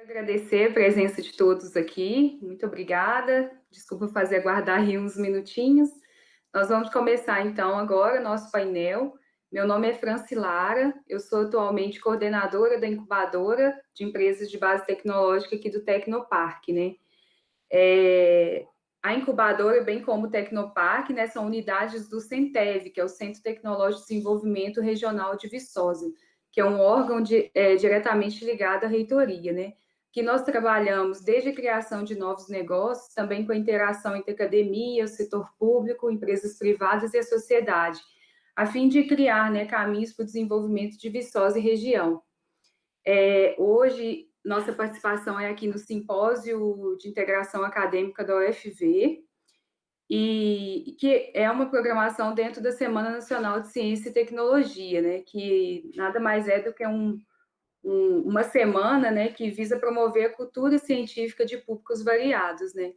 Agradecer a presença de todos aqui, muito obrigada. Desculpa fazer aguardar aí uns minutinhos. Nós vamos começar então agora nosso painel. Meu nome é Franci Lara, eu sou atualmente coordenadora da incubadora de empresas de base tecnológica aqui do Tecnoparque, né? A incubadora, bem como o Tecnoparque, né, são unidades do CENTEV, que é o Centro Tecnológico de Desenvolvimento Regional de Viçosa, que é um órgão diretamente ligado à reitoria, né? Que nós trabalhamos desde a criação de novos negócios, também com a interação entre academia, o setor público, empresas privadas e a sociedade, a fim de criar, né, caminhos para o desenvolvimento de Viçosa e região. Hoje, nossa participação é aqui no Simpósio de Integração Acadêmica da UFV, e que é uma programação dentro da Semana Nacional de Ciência e Tecnologia, né, que nada mais é do que uma semana, né, que visa promover a cultura científica de públicos variados, né.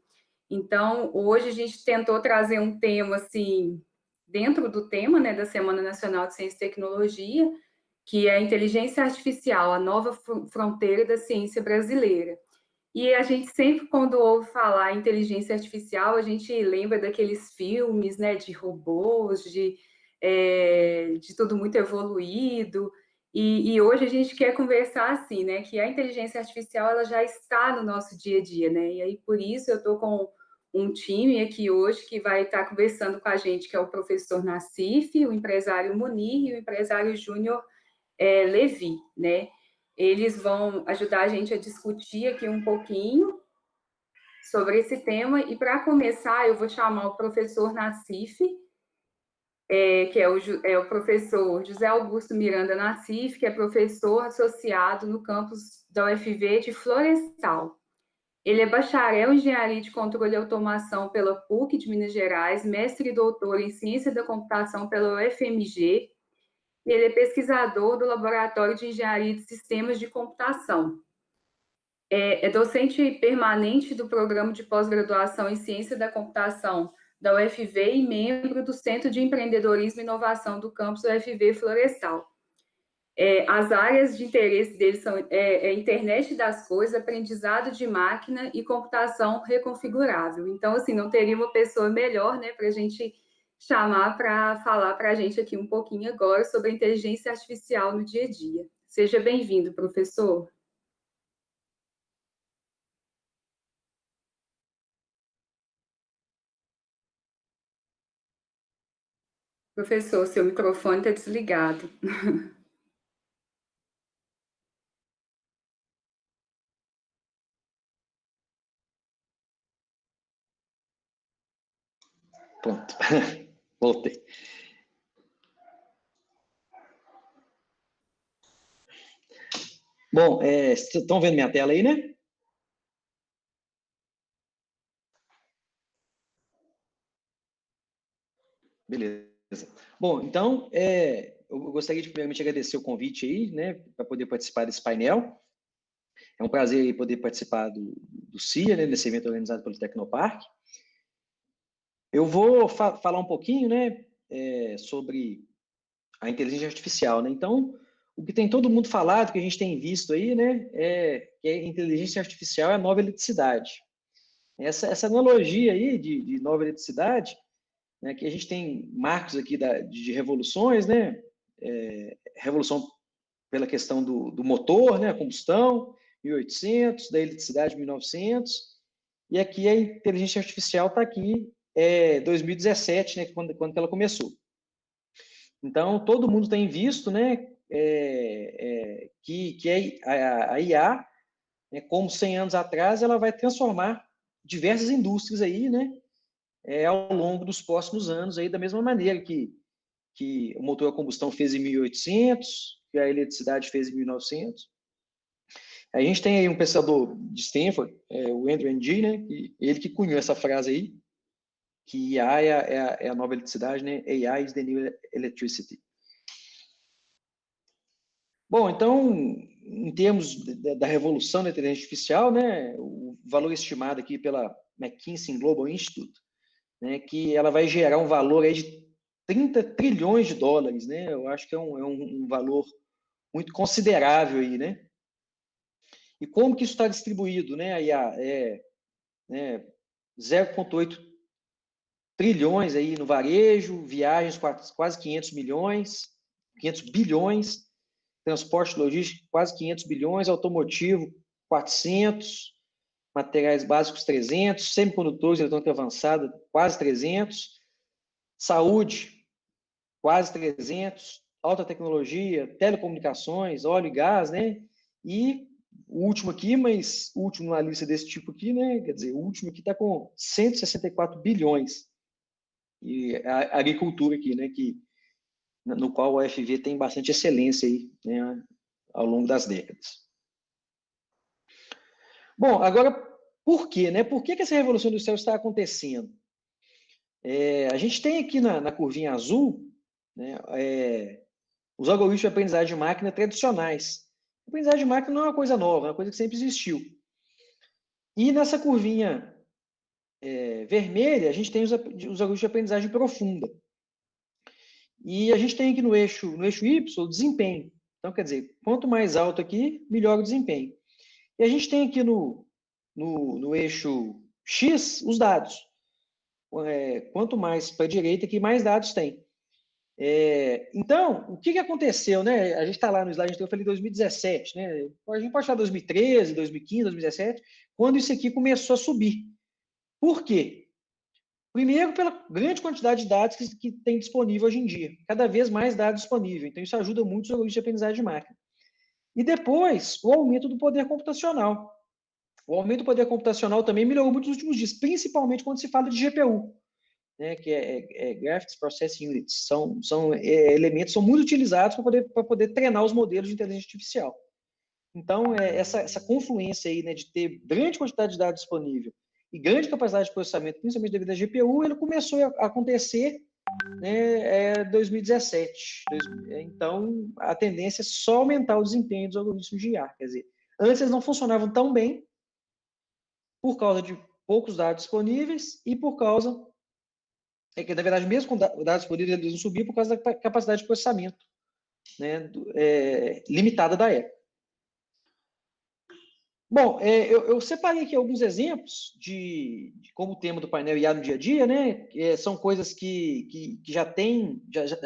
Então, hoje a gente tentou trazer um tema, assim, dentro do tema, né, da Semana Nacional de Ciência e Tecnologia, que é a inteligência artificial, a nova fronteira da ciência brasileira. E a gente sempre, quando ouve falar em inteligência artificial, a gente lembra daqueles filmes, né, de robôs, de tudo muito evoluído. E hoje a gente quer conversar assim, né, que a inteligência artificial ela já está no nosso dia a dia, né? E aí por isso eu estou com um time aqui hoje que vai estar conversando com a gente, que é o professor Nassif, o empresário Munir e o empresário Júnior Levi, né? Eles vão ajudar a gente a discutir aqui um pouquinho sobre esse tema. E para começar, eu vou chamar o professor Nassif, que é o professor José Augusto Miranda Nassif, que é professor associado no campus da UFV de Florestal. Ele é bacharel em Engenharia de Controle e Automação pela PUC de Minas Gerais, mestre e doutor em Ciência da Computação pela UFMG, e ele é pesquisador do Laboratório de Engenharia de Sistemas de Computação. É docente permanente do Programa de Pós-Graduação em Ciência da Computação da UFV e membro do Centro de Empreendedorismo e Inovação do campus UFV Florestal. As áreas de interesse dele são internet das coisas, aprendizado de máquina e computação reconfigurável. Então, assim, não teria uma pessoa melhor, né, para a gente chamar para falar para a gente aqui um pouquinho agora sobre a inteligência artificial no dia a dia. Seja bem-vindo, professor. Professor, seu microfone está desligado. Pronto, voltei. Bom, estão vendo minha tela aí, né? Beleza. Bom, então, eu gostaria de primeiramente agradecer o convite aí, né, para poder participar desse painel. É um prazer poder participar do CIA, né, desse evento organizado pelo Tecnoparque. Eu vou falar um pouquinho, né, sobre a inteligência artificial, né? Então, o que tem todo mundo falado, que a gente tem visto aí, né, é que a inteligência artificial é a nova eletricidade. Essa analogia aí de nova eletricidade, né, que a gente tem marcos aqui de revoluções, né, revolução pela questão do motor, né, a combustão, 1800, da eletricidade, 1900, e aqui a inteligência artificial está aqui, 2017, né, quando ela começou. Então, todo mundo tem visto, né, que a IA, né, como 100 anos atrás, ela vai transformar diversas indústrias aí, né, ao longo dos próximos anos, aí, da mesma maneira que o motor a combustão fez em 1800, que a eletricidade fez em 1900. A gente tem aí um pensador de Stanford, o Andrew Ng, né, ele que cunhou essa frase aí, que IA é a nova eletricidade, né? AI is the new electricity. Bom, então, em termos da revolução da inteligência artificial, né, o valor estimado aqui pela McKinsey Global Institute, né, que ela vai gerar um valor aí de 30 trilhões de dólares, né? Eu acho que é um valor muito considerável aí, né? E como que isso está distribuído, né? A IA né, 0,8 trilhões aí no varejo, viagens quase 500 milhões, 500 bilhões, transporte logístico quase 500 bilhões, automotivo 400, materiais básicos 300, semicondutores, eletrônica avançada quase 300, saúde quase 300, alta tecnologia, telecomunicações, óleo e gás, né? E o último aqui, mas o último na lista desse tipo aqui, né? Quer dizer, o último aqui está com 164 bilhões. E a agricultura aqui, né? No qual o UFV tem bastante excelência aí, né? Ao longo das décadas. Bom, agora, por quê, né? Por que essa revolução industrial está acontecendo? A gente tem aqui na curvinha azul, né? Os algoritmos de aprendizagem de máquina tradicionais. A aprendizagem de máquina não é uma coisa nova, é uma coisa que sempre existiu. E nessa curvinha vermelha, a gente tem os algoritmos de aprendizagem profunda. E a gente tem aqui no eixo Y o desempenho. Então, quer dizer, quanto mais alto aqui, melhor o desempenho. E a gente tem aqui no eixo X os dados. Quanto mais para a direita, aqui mais dados tem. Então, o que aconteceu, né? A gente está lá no slide, eu falei 2017, né? A gente pode falar 2013, 2015, 2017, quando isso aqui começou a subir. Por quê? Primeiro, pela grande quantidade de dados que tem disponível hoje em dia. Cada vez mais dados disponíveis. Então, isso ajuda muito os algoritmos de aprendizagem de máquina. E depois, o aumento do poder computacional. O aumento do poder computacional também melhorou muito nos últimos dias, principalmente quando se fala de GPU. Né, que Graphics Processing Units, são elementos que são muito utilizados para poder treinar os modelos de inteligência artificial. Então, essa confluência aí, né, de ter grande quantidade de dados disponível e grande capacidade de processamento, principalmente devido à GPU, ele começou a acontecer, né, 2017. Então, a tendência é só aumentar o desempenho dos algoritmos de IA. Quer dizer, antes eles não funcionavam tão bem por causa de poucos dados disponíveis e por causa que, na verdade, mesmo com dados disponíveis, eles não subiam por causa da capacidade de processamento, né, limitada da época. Bom, eu separei aqui alguns exemplos de como o tema do painel IA no dia a dia, né? São coisas que já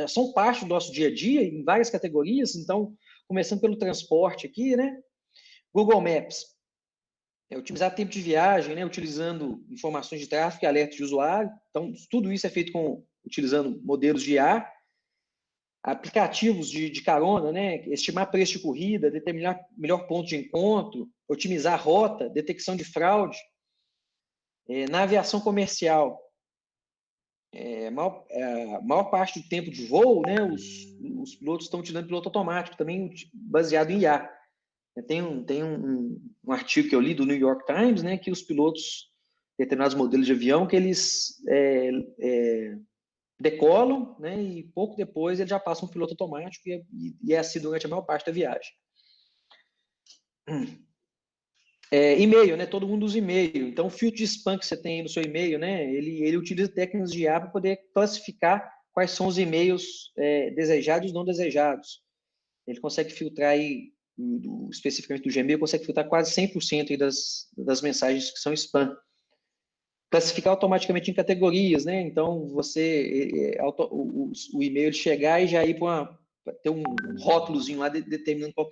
são parte do nosso dia a dia em várias categorias. Então, começando pelo transporte aqui, né? Google Maps. Otimizar tempo de viagem, né? Utilizando informações de tráfego e alertas de usuário. Então, tudo isso é feito utilizando modelos de IA. Aplicativos de carona, né? Estimar preço de corrida, determinar melhor ponto de encontro, otimizar a rota, detecção de fraude. Na aviação comercial, a maior parte do tempo de voo, né, os pilotos estão utilizando piloto automático, também baseado em IA. Tem um artigo que eu li do New York Times, né, que os pilotos, determinados modelos de avião, que eles decolam, né, e pouco depois ele já passa um piloto automático e é assim durante a maior parte da viagem. E-mail, né? Todo mundo usa e-mail. Então, o filtro de spam que você tem aí no seu e-mail, né? Ele utiliza técnicas de IA para poder classificar quais são os e-mails desejados e não desejados. Ele consegue filtrar aí, especificamente do Gmail, consegue filtrar quase 100% aí das mensagens que são spam. Classificar automaticamente em categorias, né? Então, o e-mail chegar e já ir para ter um rótulozinho lá determinando qual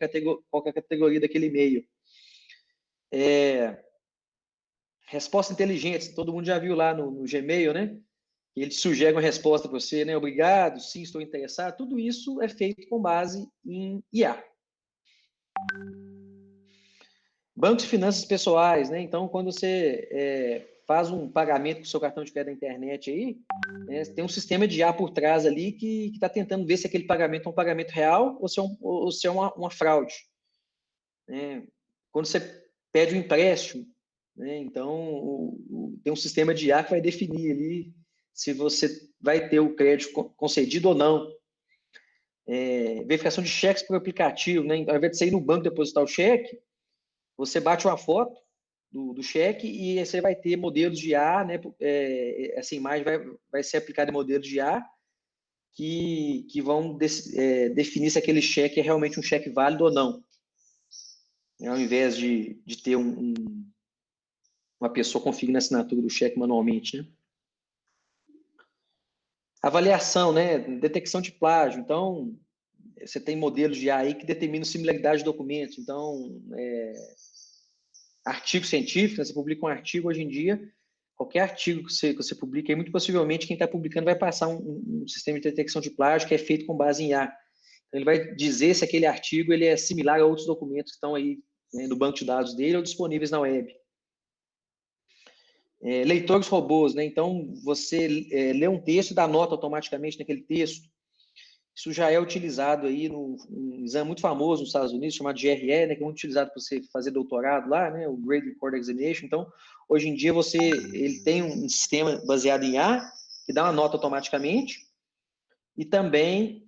é a categoria daquele e-mail. Resposta inteligente, todo mundo já viu lá no Gmail, né? Ele sugere uma resposta para você, né? Obrigado, sim, estou interessado. Tudo isso é feito com base em IA. Bancos de finanças pessoais, né? Então, quando você faz um pagamento com o seu cartão de crédito na internet aí, né, tem um sistema de IA por trás ali que está tentando ver se aquele pagamento é um pagamento real ou se é uma fraude. Né? Quando você pede um empréstimo, né, então tem um sistema de IA que vai definir ali se você vai ter o crédito concedido ou não. Verificação de cheques por aplicativo, né? Ao invés de você ir no banco depositar o cheque, você bate uma foto do cheque e você vai ter modelos de IA, né? Essa imagem vai ser aplicada em modelos de IA que vão definir se aquele cheque é realmente um cheque válido ou não. ao invés de ter uma pessoa conferindo a assinatura do cheque manualmente, né? Avaliação, né? Detecção de plágio. Então, você tem modelos de AI que determinam similaridade de documentos. Então, artigo científico, né? Você publica um artigo hoje em dia, qualquer artigo que você publica, muito possivelmente quem está publicando vai passar um sistema de detecção de plágio que é feito com base em IA. Então, ele vai dizer se aquele artigo ele é similar a outros documentos que estão aí, né, no banco de dados dele ou disponíveis na web. Leitores robôs, né? Então, você lê um texto e dá nota automaticamente naquele texto. Isso já é utilizado aí num exame muito famoso nos Estados Unidos, chamado GRE, né? Que é muito utilizado para você fazer doutorado lá, né? O Grade Record Examination. Então, hoje em dia, ele tem um sistema baseado em IA, que dá uma nota automaticamente, e também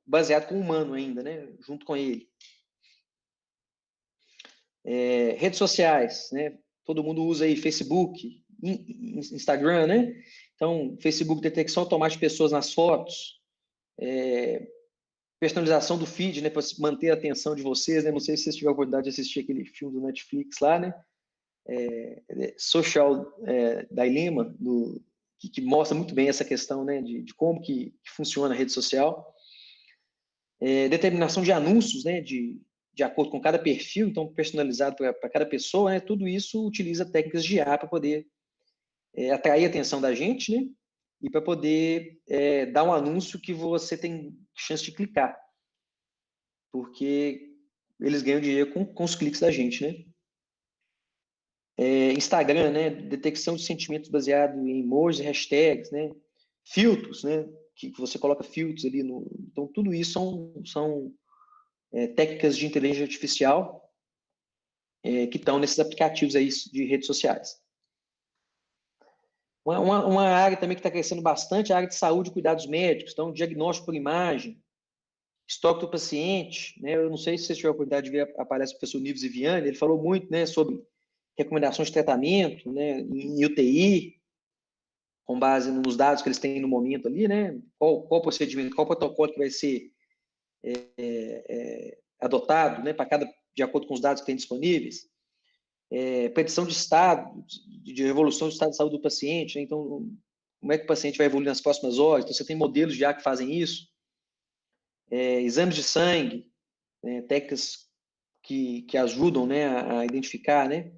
baseado com o humano ainda, né? Junto com ele. Redes sociais, né? Todo mundo usa aí Facebook, Instagram, né? Então, Facebook, detecção automática de pessoas nas fotos, personalização do feed, né? Para manter a atenção de vocês, né? Não sei se vocês tiveram a oportunidade de assistir aquele filme do Netflix lá, né? Social Dilemma, que mostra muito bem essa questão, né? De como que funciona a rede social. Determinação de anúncios, né? De acordo com cada perfil, então personalizado para cada pessoa, né? Tudo isso utiliza técnicas de IA para poder atrair a atenção da gente, né? E para poder dar um anúncio que você tem chance de clicar. Porque eles ganham dinheiro com os cliques da gente, né? Instagram, né? Detecção de sentimentos baseado em emojis e hashtags, né? Filtros, né? Que você coloca filtros ali no... Então, tudo isso são técnicas de inteligência artificial que estão nesses aplicativos aí de redes sociais. Uma área também que está crescendo bastante é a área de saúde e cuidados médicos. Então, diagnóstico por imagem, estoque do paciente, né? Eu não sei se vocês tiveram a oportunidade de ver a palestra do professor Nives Viviani, ele falou muito, né, sobre recomendações de tratamento, né, em UTI, com base nos dados que eles têm no momento ali, né? Qual procedimento, qual protocolo que vai ser adotado, né, de acordo com os dados que tem disponíveis. Predição de estado, de evolução do estado de saúde do paciente, né? Então, como é que o paciente vai evoluir nas próximas horas? Então, você tem modelos já que fazem isso. Exames de sangue, técnicas que ajudam, né, a identificar, né?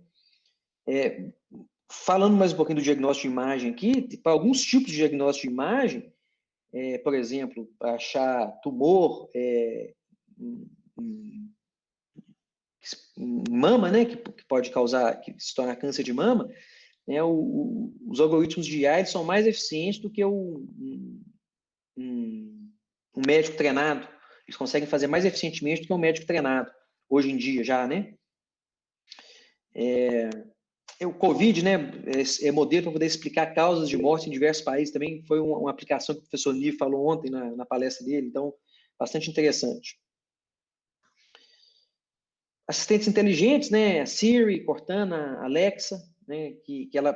Falando mais um pouquinho do diagnóstico de imagem aqui, para alguns tipos de diagnóstico de imagem, por exemplo, para achar tumor em mama, né, que pode causar, que se torna câncer de mama, né, os algoritmos de IA são mais eficientes do que um médico treinado. Eles conseguem fazer mais eficientemente do que um médico treinado, hoje em dia já, né? O Covid, né, é modelo para poder explicar causas de morte em diversos países, também foi uma aplicação que o professor Ni falou ontem na palestra dele, então, bastante interessante. Assistentes inteligentes, né, Siri, Cortana, Alexa, né, que ela,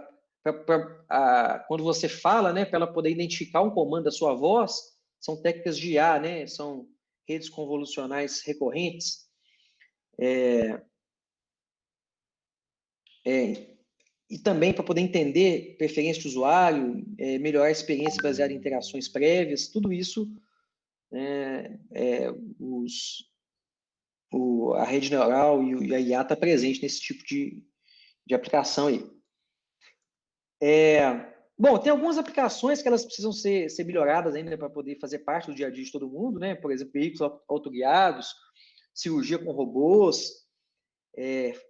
quando você fala, né, para ela poder identificar um comando da sua voz, são técnicas de IA, né, são redes convolucionais recorrentes. E também para poder entender preferência de usuário, melhorar a experiência baseada em interações prévias, tudo isso, a rede neural e a IA está presente nesse tipo de aplicação aí. Bom, tem algumas aplicações que elas precisam ser melhoradas ainda para poder fazer parte do dia a dia de todo mundo, né? Por exemplo, veículos autoguiados, cirurgia com robôs,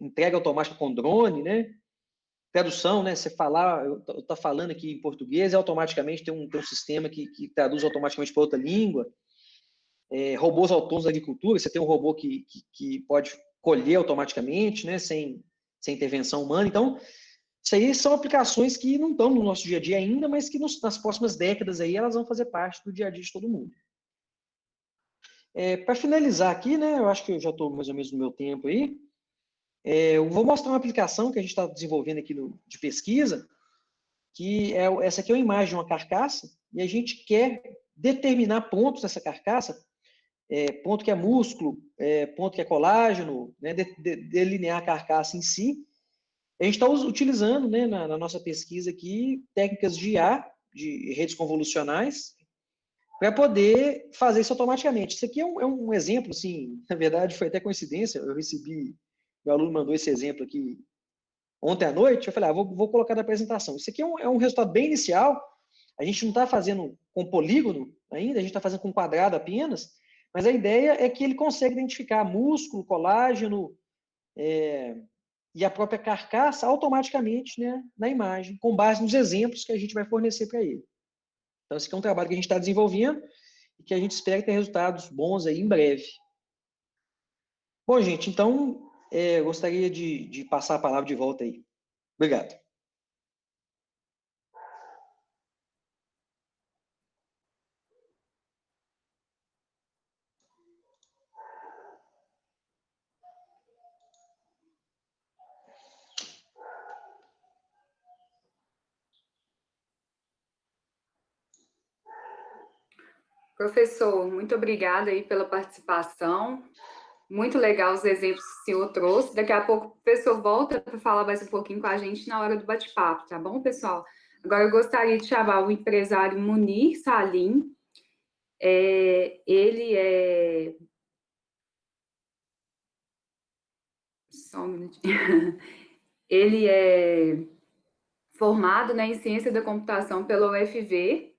entrega automática com drone, né? Tradução, né? Você falar, eu tô falando aqui em português, e automaticamente tem um sistema que traduz automaticamente para outra língua. Robôs autônomos da agricultura, você tem um robô que pode colher automaticamente, né? Sem intervenção humana. Então, isso aí são aplicações que não estão no nosso dia a dia ainda, mas que nas próximas décadas aí elas vão fazer parte do dia a dia de todo mundo. Para finalizar aqui, né? Eu acho que eu já estou mais ou menos no meu tempo aí. Eu vou mostrar uma aplicação que a gente está desenvolvendo aqui de pesquisa, que essa aqui é uma imagem de uma carcaça, e a gente quer determinar pontos dessa carcaça ponto que é músculo, ponto que é colágeno, né, delinear a carcaça em si. A gente está utilizando, né, na nossa pesquisa aqui, técnicas de IA, de redes convolucionais, para poder fazer isso automaticamente. Isso aqui é um exemplo, assim, na verdade foi até coincidência, eu recebi, meu aluno mandou esse exemplo aqui ontem à noite, eu falei, vou colocar na apresentação. Isso aqui é um resultado bem inicial, a gente não está fazendo com polígono ainda, a gente está fazendo com quadrado apenas, mas a ideia é que ele consegue identificar músculo, colágeno e a própria carcaça automaticamente, né, na imagem, com base nos exemplos que a gente vai fornecer para ele. Então, esse aqui é um trabalho que a gente está desenvolvendo e que a gente espera ter resultados bons aí em breve. Bom, gente, então, gostaria de passar a palavra de volta aí. Obrigado. Professor, muito obrigada aí pela participação. Muito legal os exemplos que o senhor trouxe. Daqui a pouco o professor volta para falar mais um pouquinho com a gente na hora do bate-papo, tá bom, pessoal? Agora eu gostaria de chamar o empresário Munir Salim. Ele é... Só um minutinho. Ele é formado, né, em Ciência da Computação pela UFV.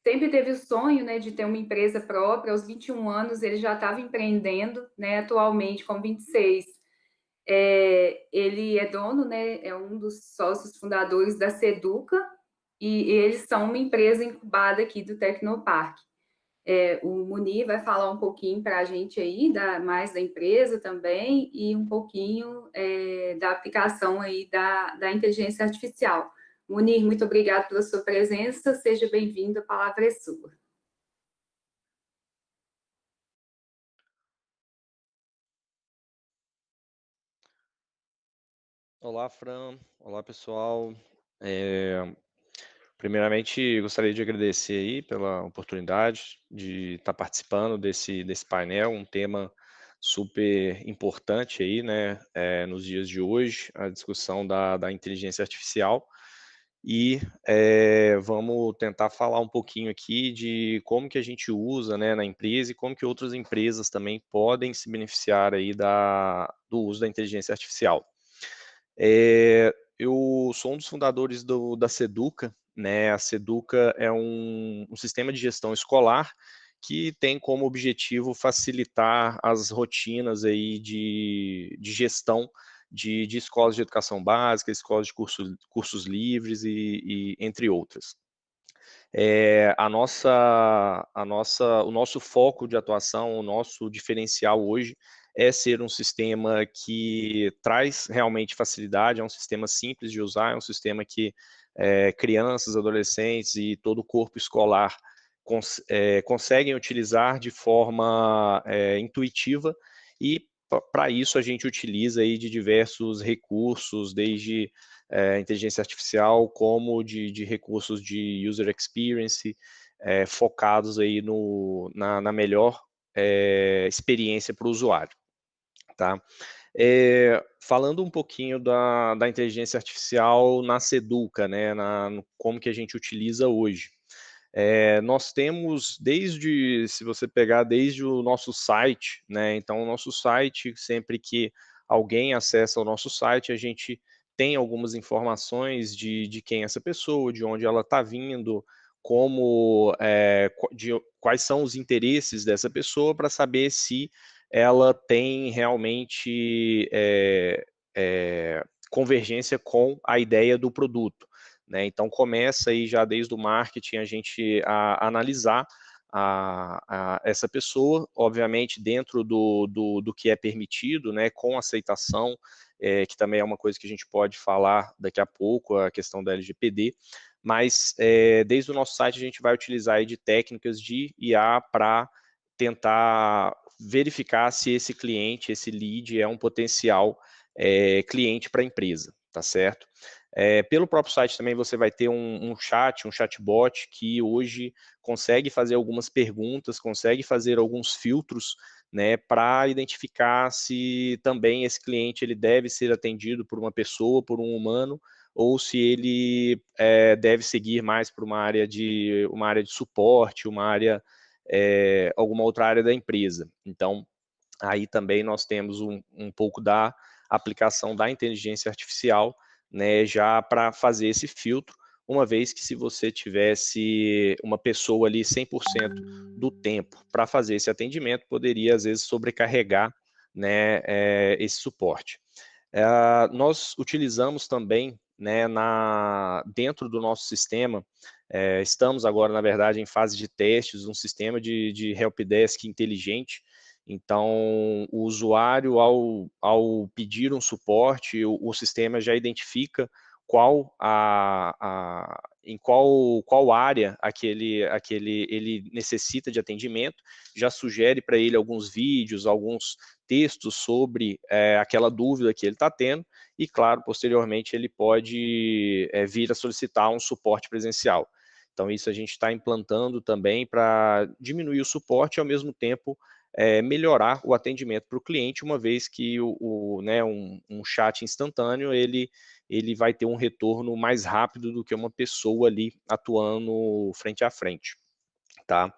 Sempre teve o sonho, né, de ter uma empresa própria. Aos 21 anos, ele já estava empreendendo, né, atualmente, com 26. Ele é dono, né, é um dos sócios fundadores da Seduca, e eles são uma empresa incubada aqui do Tecnopark. O Munir vai falar um pouquinho para a gente aí, mais da empresa também, e um pouquinho da aplicação aí da inteligência artificial. Munir, muito obrigado pela sua presença, seja bem-vindo, a palavra é sua. Olá, Fran. Olá, pessoal. Primeiramente, gostaria de agradecer aí pela oportunidade de estar participando desse painel, um tema super importante aí, né, nos dias de hoje, a discussão da inteligência artificial. E vamos tentar falar um pouquinho aqui de como que a gente usa, né, na empresa e como que outras empresas também podem se beneficiar aí do uso da inteligência artificial. Eu sou um dos fundadores da Seduca, né? A Seduca é um sistema de gestão escolar que tem como objetivo facilitar as rotinas aí de gestão de escolas de educação básica, escolas de cursos livres e entre outras. O nosso foco de atuação, o nosso diferencial hoje é ser um sistema que traz realmente facilidade, é um sistema simples de usar, é um sistema que crianças, adolescentes e todo o corpo escolar conseguem utilizar de forma intuitiva, e para isso a gente utiliza aí de diversos recursos, desde inteligência artificial, como de recursos de user experience, focados aí na melhor experiência para o usuário. Tá? Falando um pouquinho da inteligência artificial na Seduca, né, como que a gente utiliza hoje. Nós temos se você pegar desde o nosso site, né, então o nosso site, sempre que alguém acessa o nosso site, a gente tem algumas informações de quem é essa pessoa, de onde ela está vindo, quais são os interesses dessa pessoa, para saber se ela tem realmente convergência com a ideia do produto. Né? Então, começa aí já desde o marketing a gente a analisar essa pessoa, obviamente dentro do que é permitido, né, com aceitação, que também é uma coisa que a gente pode falar daqui a pouco, a questão da LGPD, mas desde o nosso site a gente vai utilizar aí de técnicas de IA para tentar verificar se esse cliente, esse lead é um potencial cliente para a empresa, tá certo? Pelo próprio site também você vai ter um chatbot que hoje consegue fazer algumas perguntas, consegue fazer alguns filtros, né, para identificar se também esse cliente ele deve ser atendido por uma pessoa, por um humano, ou se ele deve seguir mais para uma área de suporte, alguma outra área da empresa. Então, aí também nós temos um pouco da aplicação da inteligência artificial, né, já para fazer esse filtro, uma vez que se você tivesse uma pessoa ali 100% do tempo para fazer esse atendimento, poderia às vezes sobrecarregar, né, esse suporte. Nós utilizamos também, né, dentro do nosso sistema, estamos agora, na verdade, em fase de testes, um sistema de helpdesk inteligente. Então, o usuário, ao pedir um suporte, o sistema já identifica em qual área ele necessita de atendimento, já sugere para ele alguns vídeos, alguns textos sobre aquela dúvida que ele está tendo, e, claro, posteriormente ele pode vir a solicitar um suporte presencial. Então, isso a gente está implantando também para diminuir o suporte e, ao mesmo tempo, melhorar o atendimento para o cliente, uma vez que um chat instantâneo, ele vai ter um retorno mais rápido do que uma pessoa ali atuando frente a frente, tá?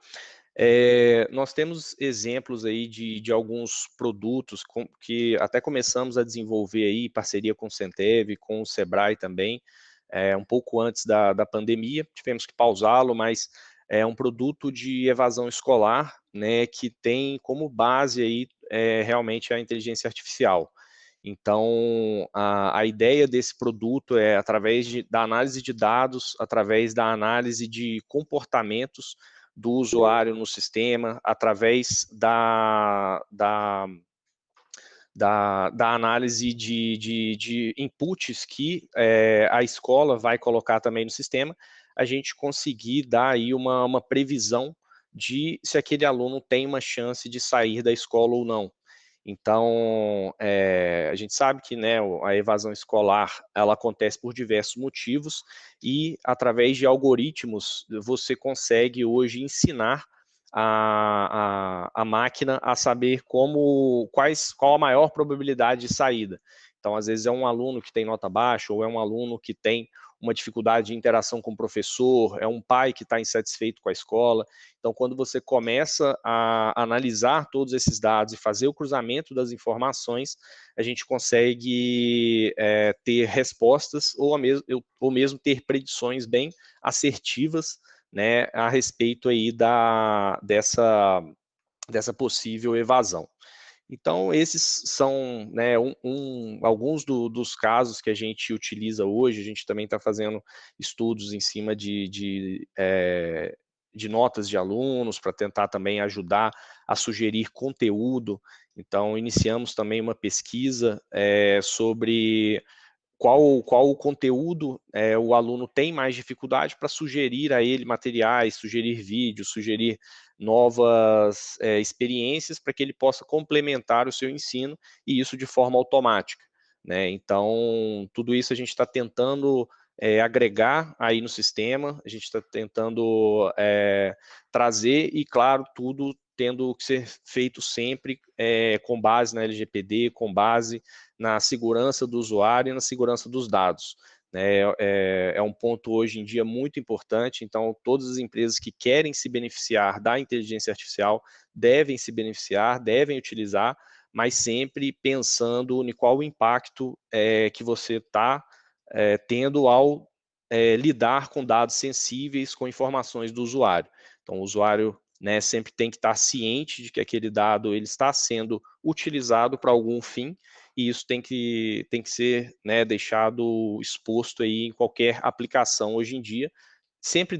Nós temos exemplos aí de alguns produtos que até começamos a desenvolver aí, em parceria com o Centev, com o Sebrae também, um pouco antes da pandemia, tivemos que pausá-lo, mas é um produto de evasão escolar, né, que tem como base aí realmente a inteligência artificial. Então, a ideia desse produto é, através da análise de dados, através da análise de comportamentos do usuário no sistema, através da análise de inputs que a escola vai colocar também no sistema, a gente conseguir dar aí uma previsão de se aquele aluno tem uma chance de sair da escola ou não. Então, a gente sabe que, né, a evasão escolar, ela acontece por diversos motivos, e através de algoritmos você consegue hoje ensinar a máquina a saber qual a maior probabilidade de saída. Então, às vezes é um aluno que tem nota baixa, ou é um aluno que tem uma dificuldade de interação com o professor, é um pai que está insatisfeito com a escola. Então, quando você começa a analisar todos esses dados e fazer o cruzamento das informações, a gente consegue ter respostas ou mesmo ter predições bem assertivas, né, a respeito aí dessa possível evasão. Então, esses são, né, alguns dos casos que a gente utiliza hoje. A gente também está fazendo estudos em cima de notas de alunos, para tentar também ajudar a sugerir conteúdo. Então, iniciamos também uma pesquisa sobre qual o conteúdo o aluno tem mais dificuldade, para sugerir a ele materiais, sugerir vídeos, sugerir novas experiências, para que ele possa complementar o seu ensino, e isso de forma automática, né? Então, tudo isso a gente está tentando agregar aí no sistema, a gente está tentando trazer, e, claro, tudo tendo que ser feito sempre com base na LGPD, com base na segurança do usuário e na segurança dos dados. É um ponto hoje em dia muito importante. Então, todas as empresas que querem se beneficiar da inteligência artificial devem se beneficiar, devem utilizar, mas sempre pensando em qual o impacto que você está tendo ao lidar com dados sensíveis, com informações do usuário. Então, o usuário, né, sempre tem que estar ciente de que aquele dado ele está sendo utilizado para algum fim, e isso tem que ser, né, deixado exposto aí em qualquer aplicação hoje em dia. Sempre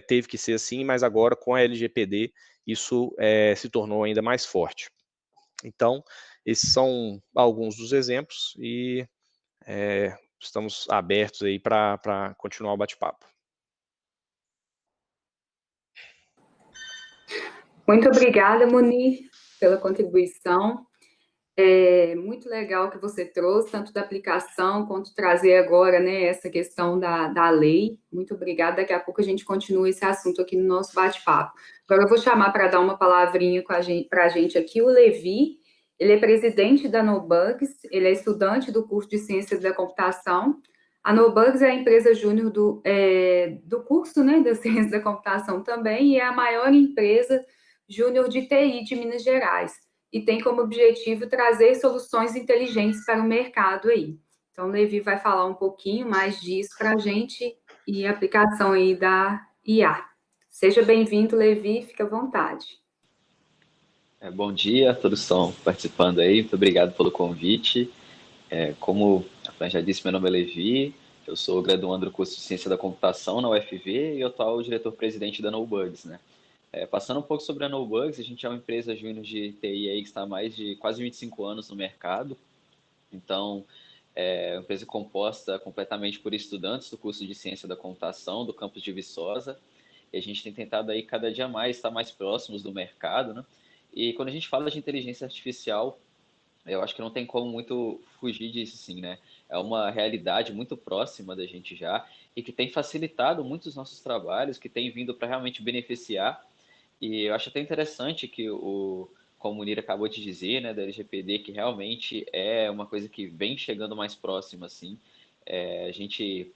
teve que ser assim, mas agora com a LGPD isso se tornou ainda mais forte. Então, esses são alguns dos exemplos, e estamos abertos aí para continuar o bate-papo. Muito obrigada, Munir, pela contribuição. É muito legal que você trouxe, tanto da aplicação quanto trazer agora, né, essa questão da lei. Muito obrigada. Daqui a pouco a gente continua esse assunto aqui no nosso bate-papo. Agora eu vou chamar para dar uma palavrinha para a gente aqui o Levi. Ele é presidente da NoBugs, ele é estudante do curso de Ciência da Computação. A NoBugs é a empresa júnior do curso, né, da Ciência da Computação também, e é a maior empresa júnior de TI de Minas Gerais e tem como objetivo trazer soluções inteligentes para o mercado aí. Então, o Levi vai falar um pouquinho mais disso para a gente e a aplicação aí da IA. Seja bem-vindo, Levi, fica à vontade. Bom dia a todos que estão participando aí, muito obrigado pelo convite. Como a Fran já disse, meu nome é Levi, eu sou graduando do curso de Ciência da Computação na UFV e eu atual diretor-presidente da NoBugs, né? Passando um pouco sobre a NoBugs, a gente é uma empresa júnior de TI aí que está há mais de quase 25 anos no mercado. Então, é uma empresa composta completamente por estudantes do curso de Ciência da Computação do campus de Viçosa. E a gente tem tentado aí cada dia mais estar mais próximos do mercado, né? E quando a gente fala de inteligência artificial, eu acho que não tem como muito fugir disso, sim, né? É uma realidade muito próxima da gente já e que tem facilitado muitos dos nossos trabalhos, que tem vindo para realmente beneficiar. E eu acho até interessante que como o Munir acabou de dizer, né, da LGPD, que realmente é uma coisa que vem chegando mais próxima, assim. A gente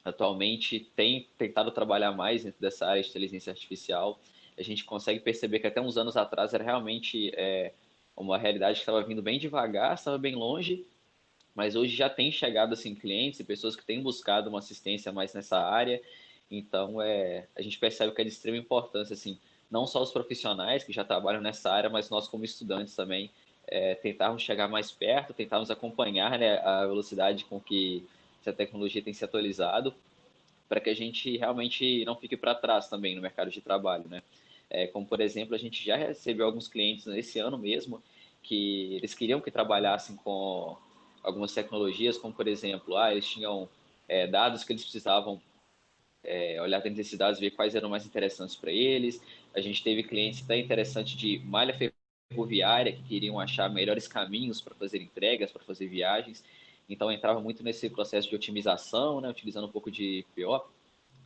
atualmente tem tentado trabalhar mais dentro dessa área de inteligência artificial. A gente consegue perceber que até uns anos atrás era realmente uma realidade que estava vindo bem devagar, estava bem longe, mas hoje já tem chegado assim clientes e pessoas que têm buscado uma assistência mais nessa área. Então, a gente percebe que é de extrema importância, assim, não só os profissionais que já trabalham nessa área, mas nós como estudantes também, tentarmos chegar mais perto, tentarmos acompanhar, né, a velocidade com que essa tecnologia tem se atualizado, para que a gente realmente não fique para trás também no mercado de trabalho, né? Como, por exemplo, a gente já recebeu alguns clientes nesse ano mesmo que eles queriam que trabalhassem com algumas tecnologias, como, por exemplo, eles tinham dados que eles precisavam olhar dentro desses dados, ver quais eram mais interessantes para eles. A gente teve clientes até interessantes de malha ferroviária que queriam achar melhores caminhos para fazer entregas, para fazer viagens. Então, entrava muito nesse processo de otimização, né, utilizando um pouco de PO,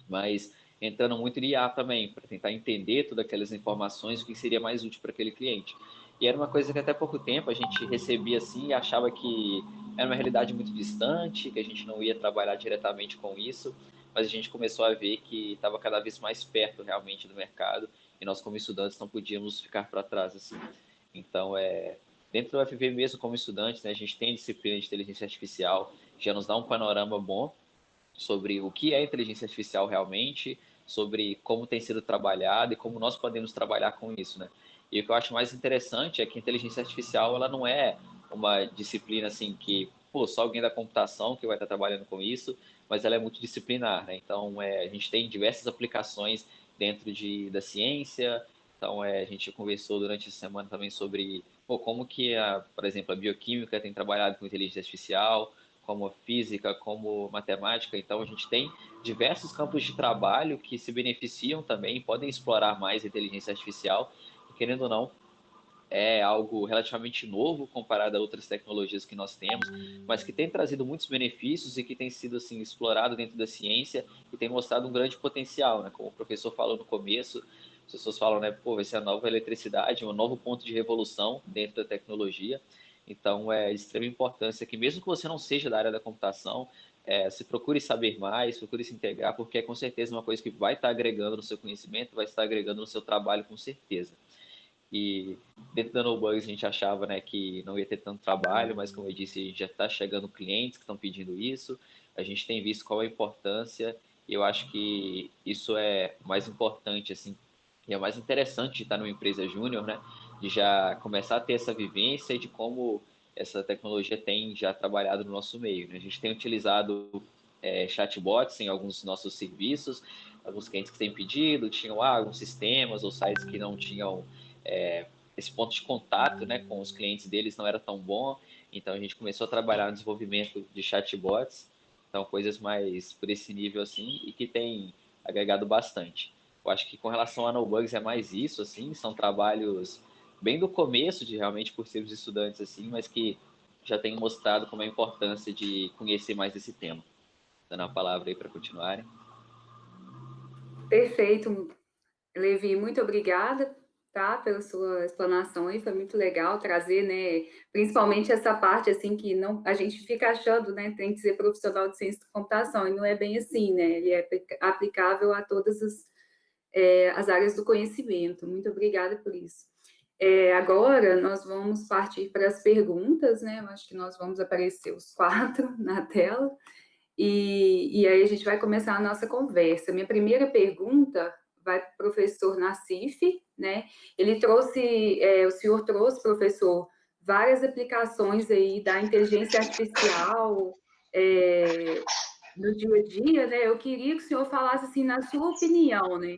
mas entrando muito em IA também, para tentar entender todas aquelas informações, o que seria mais útil para aquele cliente. E era uma coisa que até pouco tempo a gente recebia assim e achava que era uma realidade muito distante, que a gente não ia trabalhar diretamente com isso, mas a gente começou a ver que estava cada vez mais perto realmente do mercado e nós como estudantes não podíamos ficar para trás assim. Então, dentro do UFV mesmo como estudantes, né, a gente tem disciplina de inteligência artificial, que já nos dá um panorama bom sobre o que é inteligência artificial realmente, sobre como tem sido trabalhado e como nós podemos trabalhar com isso, né? E o que eu acho mais interessante é que a inteligência artificial ela não é uma disciplina assim que, pô, só alguém da computação que vai estar trabalhando com isso, mas ela é multidisciplinar, né? Então, a gente tem diversas aplicações dentro da ciência. Então, a gente conversou durante a semana também sobre como que, por exemplo, a bioquímica tem trabalhado com inteligência artificial, como física, como matemática. Então, a gente tem diversos campos de trabalho que se beneficiam também, podem explorar mais a inteligência artificial. E, querendo ou não, é algo relativamente novo comparado a outras tecnologias que nós temos, mas que tem trazido muitos benefícios e que tem sido assim explorado dentro da ciência e tem mostrado um grande potencial, né? Como o professor falou no começo, as pessoas falam, né, pô, vai ser a nova eletricidade, um novo ponto de revolução dentro da tecnologia. Então, é de extrema importância que mesmo que você não seja da área da computação, se procure saber mais, procure se integrar, porque é com certeza uma coisa que vai estar agregando no seu conhecimento, vai estar agregando no seu trabalho, com certeza. E dentro da NoBugs a gente achava, né, que não ia ter tanto trabalho, mas como eu disse, a gente já está chegando clientes que estão pedindo isso, a gente tem visto qual é a importância, e eu acho que isso é mais importante, assim, e é mais interessante de estar numa empresa júnior, né, de já começar a ter essa vivência e de como essa tecnologia tem já trabalhado no nosso meio, né? A gente tem utilizado chatbots em alguns dos nossos serviços, alguns clientes que têm pedido, tinham alguns sistemas ou sites que não tinham esse ponto de contato, né, com os clientes deles não era tão bom, então a gente começou a trabalhar no desenvolvimento de chatbots, então coisas mais por esse nível assim e que tem agregado bastante. Eu acho que com relação a NoBugs é mais isso, assim, são trabalhos bem do começo de realmente cursos de estudantes, assim, mas que já tem mostrado como é a importância de conhecer mais esse tema. Dando a palavra aí para continuarem. Perfeito, Levi, muito obrigada, tá, pela sua explanação aí, foi muito legal trazer, né, principalmente essa parte, assim, que não, a gente fica achando, né, tem que ser profissional de ciência da computação, e não é bem assim, né, ele é aplicável a todas as áreas do conhecimento. Muito obrigada por isso. Agora, nós vamos partir para as perguntas, né, eu acho que nós vamos aparecer os 4 na tela, e aí a gente vai começar a nossa conversa. Minha primeira pergunta vai para o professor Nassif, né? Ele trouxe, o senhor trouxe, professor, várias aplicações aí da inteligência artificial no dia a dia, né? Eu queria que o senhor falasse, assim, na sua opinião, né?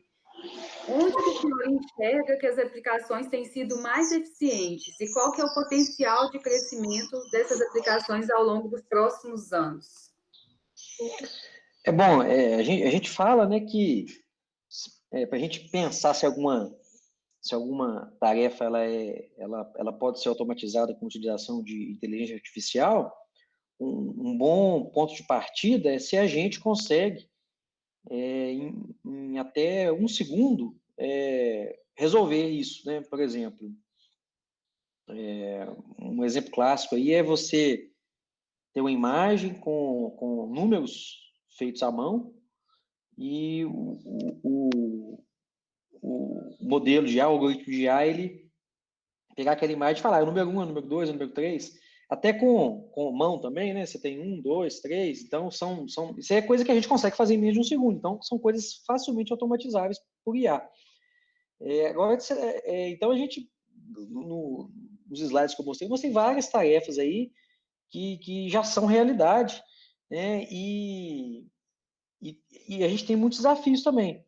Onde que o senhor enxerga que as aplicações têm sido mais eficientes e qual que é o potencial de crescimento dessas aplicações ao longo dos próximos anos? Bom, a gente fala, né, que para a gente pensar se alguma tarefa ela pode ser automatizada com utilização de inteligência artificial, um bom ponto de partida é se a gente consegue, em até um segundo, resolver isso, né? Por exemplo, um exemplo clássico aí é você ter uma imagem com números feitos à mão e o modelo de IA, o algoritmo de IA, ele pegar aquela imagem e falar, é o número 1, é o número 2, é o número 3, até com mão também, né? Você tem 1, 2, 3, então isso é coisa que a gente consegue fazer em menos de um segundo, então são coisas facilmente automatizáveis por IA. Agora, então a gente, nos slides que eu mostrei várias tarefas aí que já são realidade, né? E a gente tem muitos desafios também,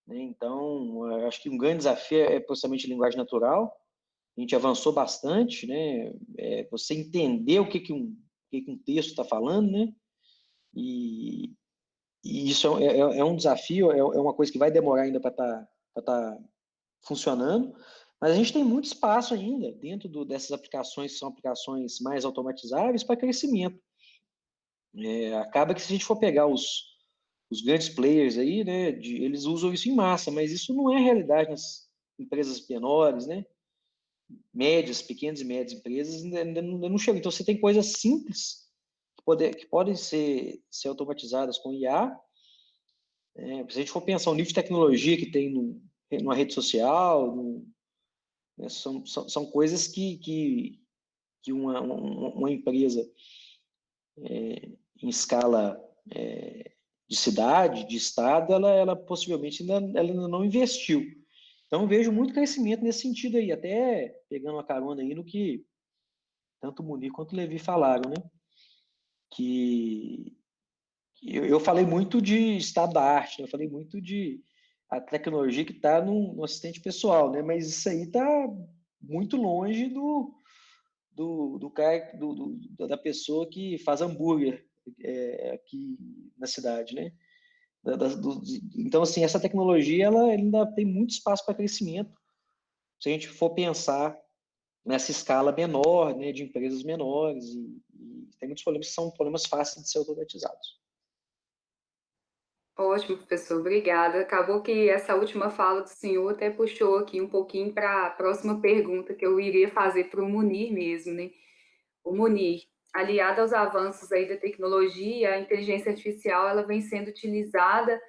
né? Então, eu acho que um grande desafio é processamento de linguagem natural. A gente avançou bastante, né? Você entender o que um texto está falando, né? E isso é um desafio, é uma coisa que vai demorar ainda para tá funcionando, mas a gente tem muito espaço ainda dentro dessas aplicações, que são aplicações mais automatizáveis, para crescimento. Acaba que se a gente for pegar os grandes players aí, né, eles usam isso em massa, mas isso não é realidade nas empresas menores, né? Médias, pequenas e médias empresas ainda não chegam. Então, você tem coisas simples que podem ser automatizadas com IA. Se a gente for pensar o nível de tecnologia que tem numa rede social, né, são coisas que uma empresa em escala de cidade, de estado, ela possivelmente ela não investiu. Então, eu vejo muito crescimento nesse sentido aí, até pegando uma carona aí no que tanto o Munir quanto o Levi falaram, né? Que eu falei muito de estado da arte, né? Eu falei muito de a tecnologia que está no assistente pessoal, né? Mas isso aí está muito longe do cara, da pessoa que faz hambúrguer aqui na cidade, né? Então, assim, essa tecnologia ela ainda tem muito espaço para crescimento. Se a gente for pensar nessa escala menor, né, de empresas menores, e tem muitos problemas que são problemas fáceis de ser automatizados. Ótimo, professor, obrigada. Acabou que essa última fala do senhor até puxou aqui um pouquinho para a próxima pergunta que eu iria fazer para o Munir mesmo, né? O Munir, aliado aos avanços aí da tecnologia, a inteligência artificial, ela vem sendo utilizada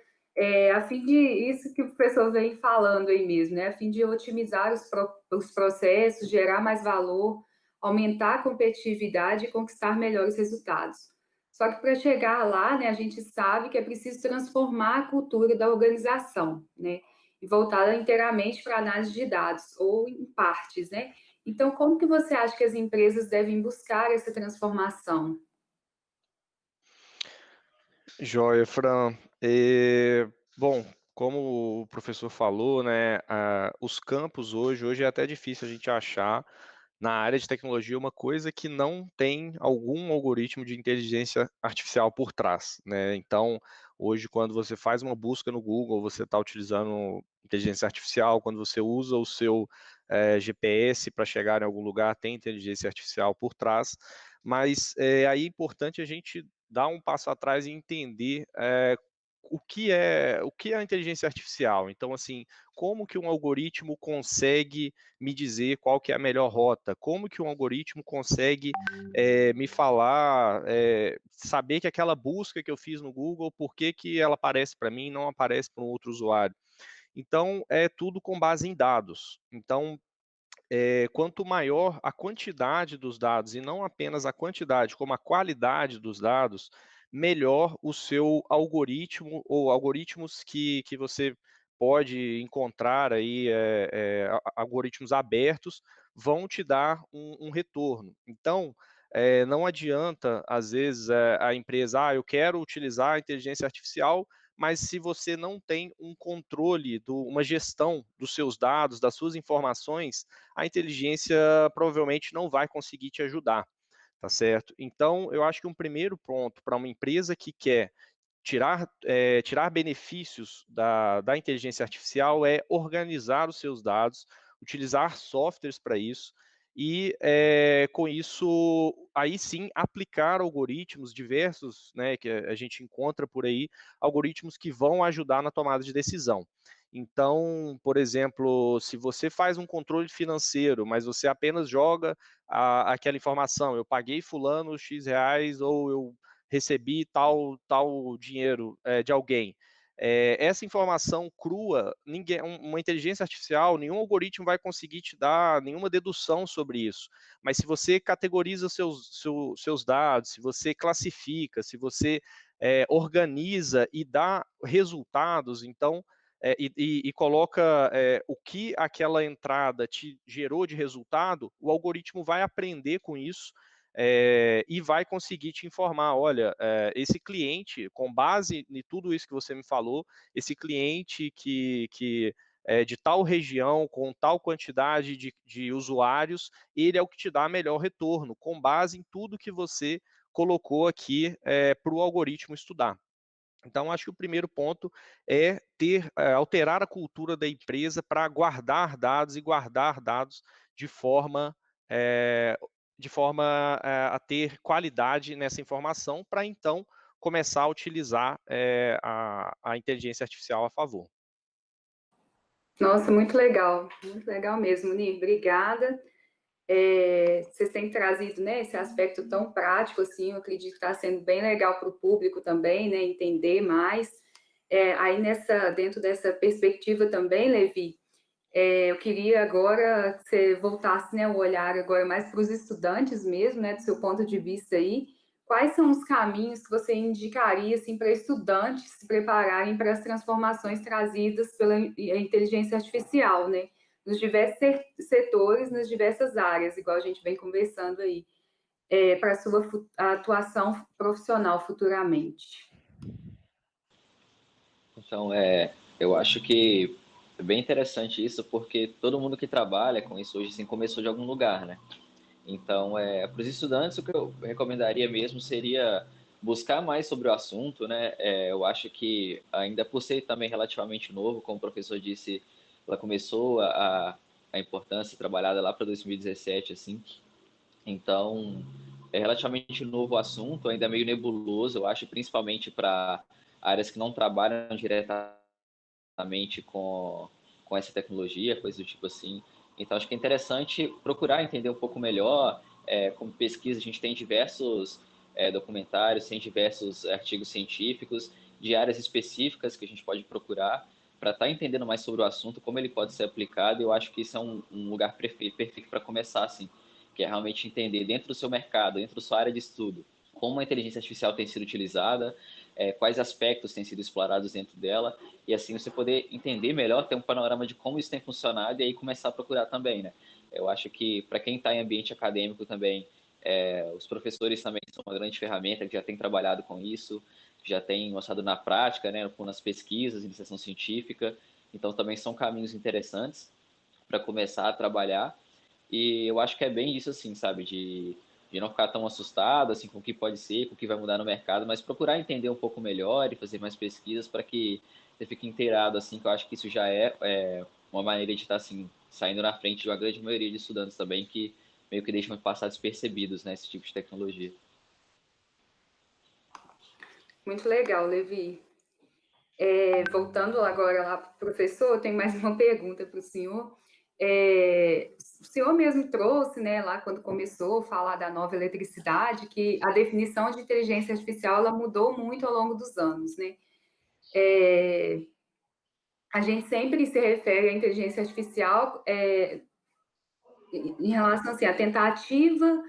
a fim de, isso que o professor vem falando aí mesmo, né? A fim de otimizar os processos, gerar mais valor, aumentar a competitividade e conquistar melhores resultados. Só que para chegar lá, né, a gente sabe que é preciso transformar a cultura da organização, né? E voltada inteiramente para a análise de dados, ou em partes, né? Então, como que você acha que as empresas devem buscar essa transformação? Joia, Fran. Bom, como o professor falou, né, os campos hoje é até difícil a gente achar na área de tecnologia uma coisa que não tem algum algoritmo de inteligência artificial por trás, né? Então, hoje, quando você faz uma busca no Google, você está utilizando inteligência artificial, quando você usa o seu GPS para chegar em algum lugar, tem inteligência artificial por trás, mas aí é importante a gente dar um passo atrás e entender o que é a inteligência artificial. Então, assim, como que um algoritmo consegue me dizer qual que é a melhor rota? Como que um algoritmo consegue me falar, saber que aquela busca que eu fiz no Google, por que que ela aparece para mim e não aparece para um outro usuário? Então, é tudo com base em dados. Então, quanto maior a quantidade dos dados, e não apenas a quantidade, como a qualidade dos dados, melhor o seu algoritmo, ou algoritmos que você pode encontrar aí, algoritmos abertos, vão te dar um retorno. Então, não adianta, às vezes, a empresa, eu quero utilizar a inteligência artificial, mas se você não tem um controle, uma gestão dos seus dados, das suas informações, a inteligência provavelmente não vai conseguir te ajudar, tá certo? Então, eu acho que um primeiro ponto para uma empresa que quer tirar benefícios da inteligência artificial é organizar os seus dados, utilizar softwares para isso, e com isso, aí sim, aplicar algoritmos diversos, né, que a gente encontra por aí, algoritmos que vão ajudar na tomada de decisão. Então, por exemplo, se você faz um controle financeiro, mas você apenas joga aquela informação, eu paguei fulano X reais, ou eu recebi tal dinheiro de alguém. Essa informação crua, uma inteligência artificial, nenhum algoritmo vai conseguir te dar nenhuma dedução sobre isso. Mas se você categoriza seus dados, se você classifica, se você organiza e dá resultados, então, e coloca o que aquela entrada te gerou de resultado, o algoritmo vai aprender com isso, e vai conseguir te informar, olha, esse cliente, com base em tudo isso que você me falou, esse cliente que é de tal região, com tal quantidade de usuários, ele é o que te dá melhor retorno, com base em tudo que você colocou aqui para o algoritmo estudar. Então, acho que o primeiro ponto é alterar a cultura da empresa para guardar dados, e guardar dados de forma a ter qualidade nessa informação, para então começar a utilizar a inteligência artificial a favor. Nossa, muito legal mesmo, Ni, obrigada. Vocês têm trazido, né, esse aspecto tão prático, assim, eu acredito que está sendo bem legal para o público também, né, entender mais. Aí dentro dessa perspectiva também, Levi, eu queria agora que você voltasse, né, o olhar agora mais para os estudantes mesmo, né, do seu ponto de vista aí. Quais são os caminhos que você indicaria, assim, para estudantes se prepararem para as transformações trazidas pela inteligência artificial, né, nos diversos setores, nas diversas áreas, igual a gente vem conversando aí, para a sua atuação profissional futuramente? Então, eu acho que é bem interessante isso, porque todo mundo que trabalha com isso hoje assim, começou de algum lugar, né? Então, para os estudantes, o que eu recomendaria mesmo seria buscar mais sobre o assunto, né? Eu acho que, ainda por ser também relativamente novo, como o professor disse, ela começou a importância trabalhada lá para 2017, assim. Então, é relativamente novo o assunto, ainda meio nebuloso, eu acho, principalmente para áreas que não trabalham diretamente com essa tecnologia, coisas do tipo assim. Então, acho que é interessante procurar entender um pouco melhor. Como pesquisa, a gente tem diversos documentários, tem diversos artigos científicos de áreas específicas que a gente pode procurar para estar entendendo mais sobre o assunto, como ele pode ser aplicado. E eu acho que isso é um lugar perfeito para começar, assim, que é realmente entender dentro do seu mercado, dentro da sua área de estudo, como a inteligência artificial tem sido utilizada, quais aspectos têm sido explorados dentro dela, e assim você poder entender melhor, ter um panorama de como isso tem funcionado e aí começar a procurar também, né? Eu acho que para quem está em ambiente acadêmico também, os professores também são uma grande ferramenta que já tem trabalhado com isso, já tem mostrado na prática, né, nas pesquisas, iniciação científica, então também são caminhos interessantes para começar a trabalhar. E eu acho que é bem isso, assim, sabe? De não ficar tão assustado, assim, com o que pode ser, com o que vai mudar no mercado, mas procurar entender um pouco melhor e fazer mais pesquisas para que você fique inteirado, assim, que eu acho que isso já é uma maneira de estar, assim, saindo na frente de uma grande maioria de estudantes também que meio que deixam passar despercebidos, né, esse tipo de tecnologia. Muito legal, Levi. Voltando agora lá para o professor, tem mais uma pergunta para o senhor. O senhor mesmo trouxe, né, lá quando começou a falar da nova eletricidade, que a definição de inteligência artificial ela mudou muito ao longo dos anos, né? A gente sempre se refere à inteligência artificial em relação assim, à tentativa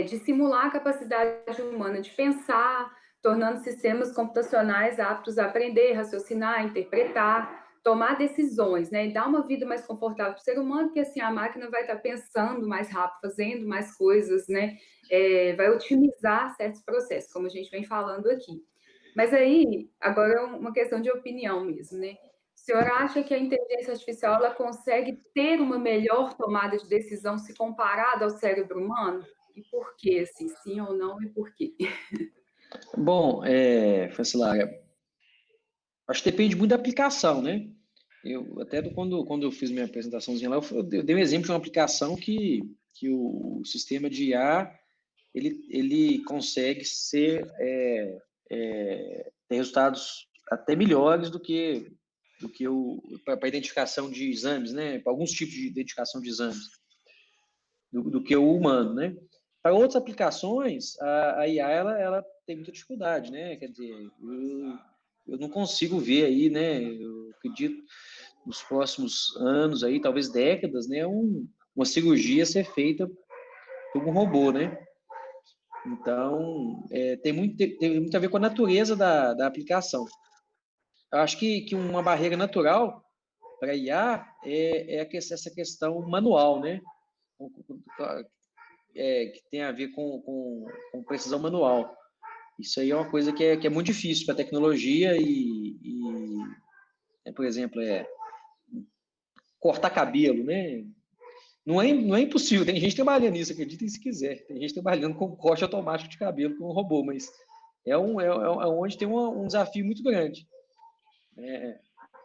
de simular a capacidade humana de pensar, tornando sistemas computacionais aptos a aprender, raciocinar, interpretar, tomar decisões, né? E dar uma vida mais confortável para o ser humano, porque assim a máquina vai estar pensando mais rápido, fazendo mais coisas, né? Vai otimizar certos processos, como a gente vem falando aqui. Mas aí, agora é uma questão de opinião mesmo, né? O senhor acha que a inteligência artificial ela consegue ter uma melhor tomada de decisão se comparada ao cérebro humano? E por quê? Assim, sim ou não e por quê? Bom, Francilara, acho que depende muito da aplicação, né? Eu até quando eu fiz minha apresentaçãozinha lá, eu dei um exemplo de uma aplicação que o sistema de IA ele consegue ter resultados até melhores do que para identificação de exames, né? Para alguns tipos de identificação de exames, do que o humano, né? Para outras aplicações, a IA ela tem muita dificuldade, né? Quer dizer, eu não consigo ver aí, né? Eu acredito nos próximos anos aí, talvez décadas, né? Uma cirurgia ser feita por um robô, né? Então, tem muito a ver com a natureza da aplicação. Eu acho que uma barreira natural para IA essa questão manual, né? Que tem a ver com precisão manual. Isso aí é uma coisa que é muito difícil para a tecnologia por exemplo, cortar cabelo, né? Não é impossível, tem gente trabalhando nisso, acreditem se quiser. Tem gente trabalhando com corte automático de cabelo com um robô, mas é onde tem um desafio muito grande.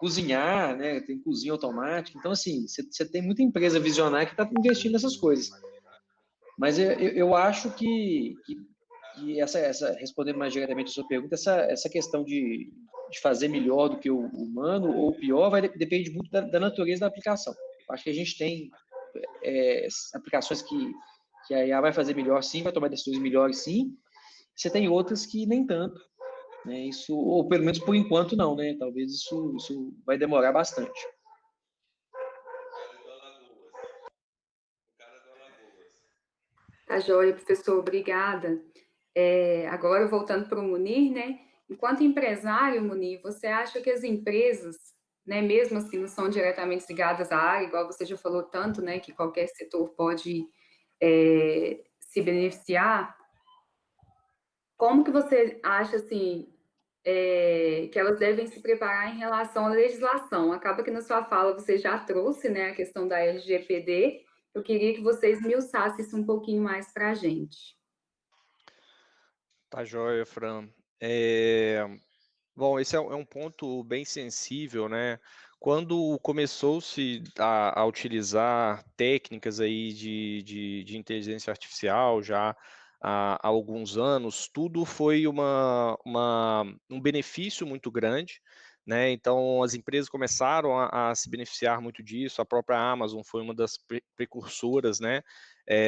Cozinhar, né? Tem cozinha automática. Então, assim, você tem muita empresa visionária que está investindo nessas coisas. Mas eu acho que respondendo mais diretamente a sua pergunta, essa questão de fazer melhor do que o humano ou pior depende muito da natureza da aplicação. Acho que a gente tem aplicações que a IA vai fazer melhor sim, vai tomar decisões melhores sim, você tem outras que nem tanto, né? Isso, ou pelo menos por enquanto não, né? Talvez isso vai demorar bastante. Tá joia, professor, obrigada. Agora, voltando para o Munir, né? Enquanto empresário, Munir, você acha que as empresas, né, mesmo assim, não são diretamente ligadas à área, igual você já falou tanto, né, que qualquer setor pode se beneficiar, como que você acha, assim, que elas devem se preparar em relação à legislação? Acaba que na sua fala você já trouxe, né, a questão da LGPD. Eu queria que vocês esmiuçassem isso um pouquinho mais para a gente. Tá joia, Fran. Bom, esse é um ponto bem sensível, né? Quando começou-se a utilizar técnicas aí de inteligência artificial já há alguns anos, tudo foi um benefício muito grande, né? Então, as empresas começaram a se beneficiar muito disso, a própria Amazon foi uma das precursoras, né?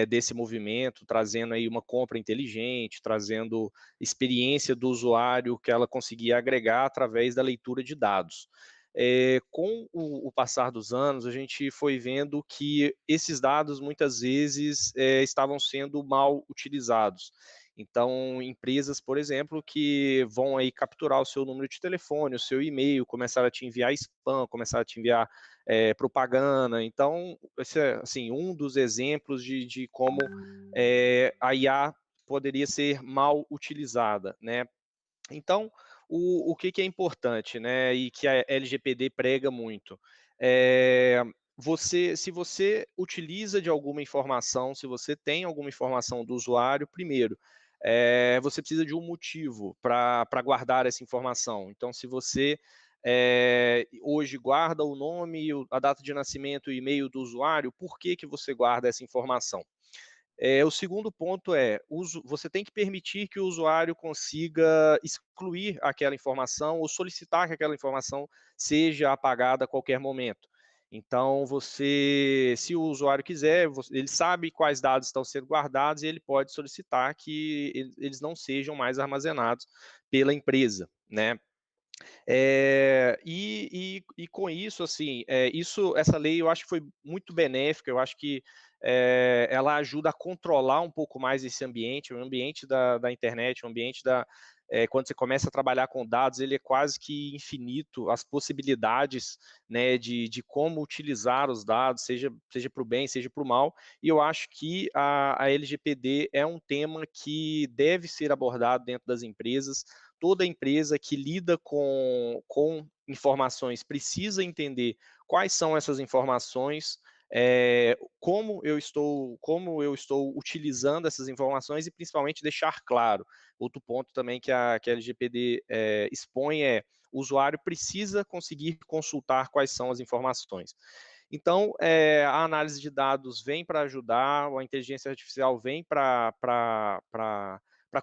Desse movimento, trazendo aí uma compra inteligente, trazendo experiência do usuário que ela conseguia agregar através da leitura de dados. Com o passar dos anos, a gente foi vendo que esses dados muitas vezes estavam sendo mal utilizados. Então, empresas, por exemplo, que vão aí capturar o seu número de telefone, o seu e-mail, começar a te enviar spam, começar a te enviar propaganda. Então, esse é assim, um dos exemplos de como a IA poderia ser mal utilizada, né? Então, o que é importante, né, e que a LGPD prega muito, se você utiliza de alguma informação, se você tem alguma informação do usuário, primeiro, você precisa de um motivo para guardar essa informação. Então, se você hoje guarda o nome, a data de nascimento e e-mail do usuário, por que você guarda essa informação? O segundo ponto você tem que permitir que o usuário consiga excluir aquela informação ou solicitar que aquela informação seja apagada a qualquer momento. Então, se o usuário quiser, ele sabe quais dados estão sendo guardados e ele pode solicitar que eles não sejam mais armazenados pela empresa, né? E com isso, assim, essa lei eu acho que foi muito benéfica, eu acho que ela ajuda a controlar um pouco mais esse ambiente, o ambiente da internet, o ambiente quando você começa a trabalhar com dados, ele é quase que infinito, as possibilidades, né, de como utilizar os dados, seja para o bem, seja para o mal, e eu acho que a LGPD é um tema que deve ser abordado dentro das empresas. Toda empresa que lida com informações precisa entender quais são essas informações, como eu estou utilizando essas informações e principalmente deixar claro. Outro ponto também que a LGPD expõe o usuário precisa conseguir consultar quais são as informações. Então, a análise de dados vem para ajudar, a inteligência artificial vem para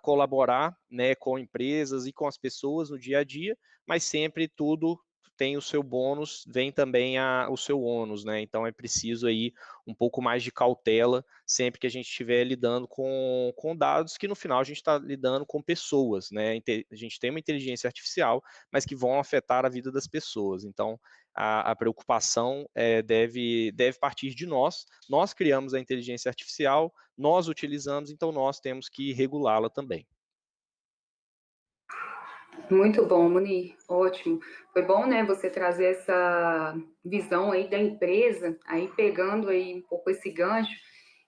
colaborar, né, com empresas e com as pessoas no dia a dia, mas sempre tudo tem o seu bônus, vem também o seu ônus, né? Então é preciso aí um pouco mais de cautela sempre que a gente estiver lidando com dados, que no final a gente está lidando com pessoas, né? A gente tem uma inteligência artificial, mas que vão afetar a vida das pessoas. Então a preocupação deve partir de nós. Nós criamos a inteligência artificial, nós utilizamos, então nós temos que regulá-la também. Muito bom, Munir, ótimo. Foi bom, né, você trazer essa visão aí da empresa, aí pegando aí um pouco esse gancho.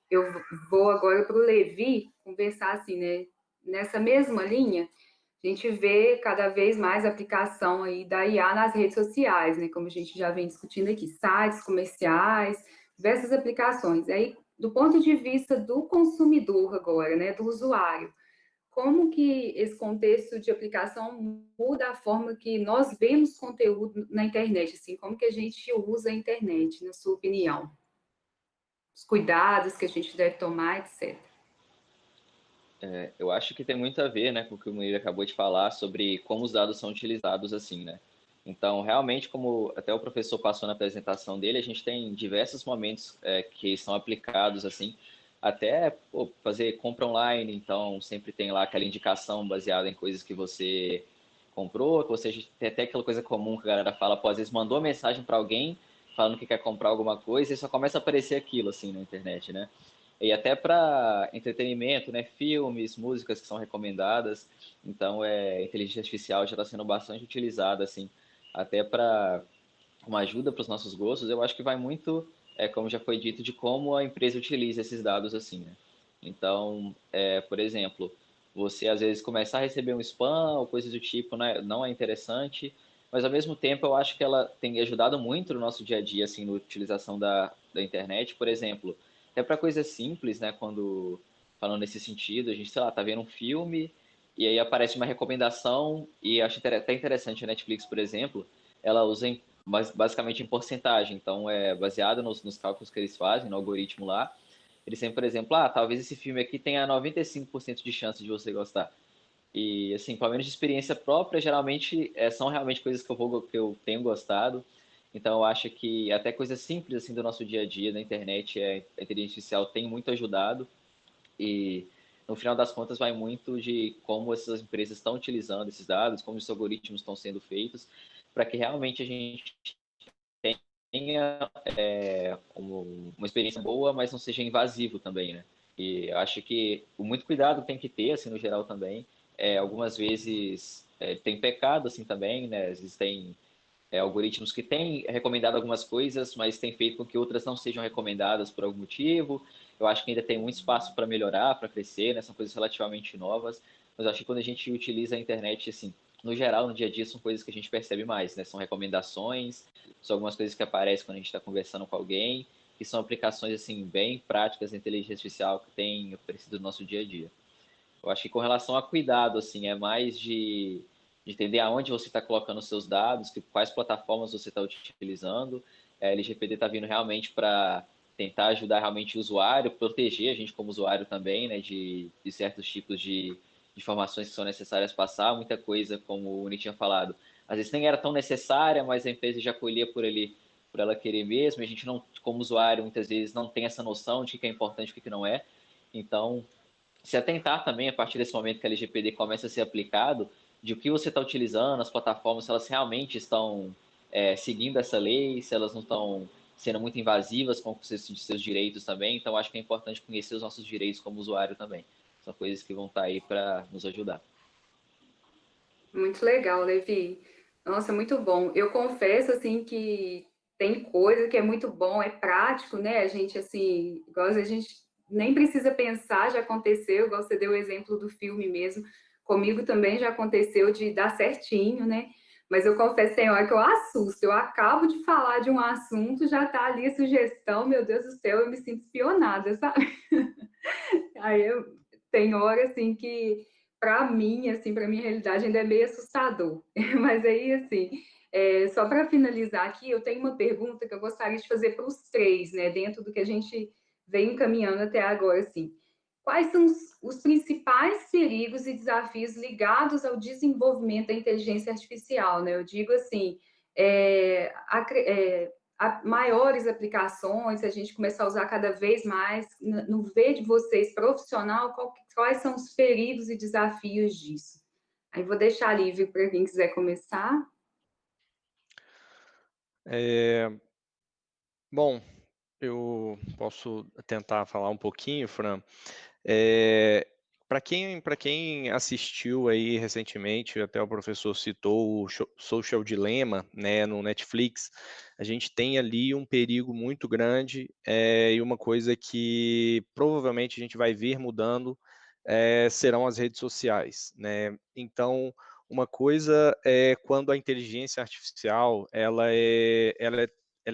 Eu vou agora para o Levi conversar assim, né, nessa mesma linha. A gente vê cada vez mais a aplicação aí da IA nas redes sociais, né, como a gente já vem discutindo aqui, sites comerciais, diversas aplicações. Aí, do ponto de vista do consumidor agora, né, do usuário, como que esse contexto de aplicação muda a forma que nós vemos conteúdo na internet, assim, como que a gente usa a internet, na sua opinião? Os cuidados que a gente deve tomar, etc. Eu acho que tem muito a ver, né, com o que o Munir acabou de falar sobre como os dados são utilizados assim, né? Então, realmente, como até o professor passou na apresentação dele, a gente tem diversos momentos que são aplicados assim, até fazer compra online, então sempre tem lá aquela indicação baseada em coisas que você comprou, que você tem até aquela coisa comum que a galera fala, às vezes mandou mensagem para alguém falando que quer comprar alguma coisa e só começa a aparecer aquilo assim na internet, né? E até para entretenimento, né? Filmes, músicas que são recomendadas. Então, a inteligência artificial já está sendo bastante utilizada, assim, até para uma ajuda para os nossos gostos. Eu acho que vai muito, como já foi dito, de como a empresa utiliza esses dados, assim, né? Então, por exemplo, você às vezes começar a receber um spam ou coisas do tipo, né? Não é interessante, mas ao mesmo tempo eu acho que ela tem ajudado muito no nosso dia a dia, assim, na utilização da internet, por exemplo, até para coisas simples, né? Quando falando nesse sentido, a gente, sei lá, tá vendo um filme e aí aparece uma recomendação e acho até interessante a Netflix, por exemplo, ela usa basicamente em porcentagem, então é baseado nos cálculos que eles fazem, no algoritmo lá. Eles sempre, por exemplo, talvez esse filme aqui tenha 95% de chance de você gostar. E, assim, pelo menos de experiência própria, geralmente são realmente coisas que eu tenho gostado. Então, eu acho que até coisas simples, assim, do nosso dia a dia, na internet, a inteligência artificial tem muito ajudado. E, no final das contas, vai muito de como essas empresas estão utilizando esses dados, como os algoritmos estão sendo feitos, para que realmente a gente tenha uma experiência boa, mas não seja invasivo também, né? E eu acho que muito cuidado tem que ter, assim, no geral também. Algumas vezes tem pecado, assim, também, né? Existem algoritmos que têm recomendado algumas coisas, mas têm feito com que outras não sejam recomendadas por algum motivo. Eu acho que ainda tem muito espaço para melhorar, para crescer, né? São coisas relativamente novas, mas eu acho que quando a gente utiliza a internet, assim, no geral, no dia a dia, são coisas que a gente percebe mais, né? São recomendações, são algumas coisas que aparecem quando a gente está conversando com alguém, que são aplicações, assim, bem práticas da inteligência artificial que tem aparecido no nosso dia a dia. Eu acho que com relação a cuidado, assim, é mais de de entender aonde você está colocando os seus dados, quais plataformas você está utilizando. A LGPD está vindo realmente para tentar ajudar realmente o usuário, proteger a gente como usuário também, né, de certos tipos de informações que são necessárias passar, muita coisa, como o Uni tinha falado, às vezes nem era tão necessária, mas a empresa já colhia por ela querer mesmo, e a gente não, como usuário, muitas vezes não tem essa noção de o que é importante e o que não é. Então, se atentar também, a partir desse momento que a LGPD começa a ser aplicado, de o que você está utilizando, as plataformas, se elas realmente estão seguindo essa lei, se elas não estão sendo muito invasivas com os seus direitos também. Então, acho que é importante conhecer os nossos direitos como usuário também. São coisas que vão estar aí para nos ajudar. Muito legal, Levi. Nossa, muito bom. Eu confesso, assim, que tem coisa que é muito bom, é prático, né? A gente, assim, igual a gente nem precisa pensar, já aconteceu, igual você deu o exemplo do filme mesmo. Comigo também já aconteceu de dar certinho, né? Mas eu confesso, tem hora que eu assusto. Eu acabo de falar de um assunto, já tá ali a sugestão, meu Deus do céu, eu me sinto espionada, sabe? Aí tem hora, assim, que para mim, assim, para minha realidade ainda é meio assustador. Mas aí, assim, só para finalizar aqui, eu tenho uma pergunta que eu gostaria de fazer para os três, né, dentro do que a gente vem encaminhando até agora, assim. Quais são os principais perigos e desafios ligados ao desenvolvimento da inteligência artificial, né? Eu digo assim, maiores aplicações, se a gente começar a usar cada vez mais, no ver de vocês profissional, quais são os perigos e desafios disso? Aí vou deixar livre para quem quiser começar. Bom, eu posso tentar falar um pouquinho, Fran. Para quem assistiu aí recentemente, até o professor citou o Social Dilemma, né, no Netflix, a gente tem ali um perigo muito grande e uma coisa que provavelmente a gente vai ver mudando serão as redes sociais, né? Então, uma coisa é quando a inteligência artificial ela é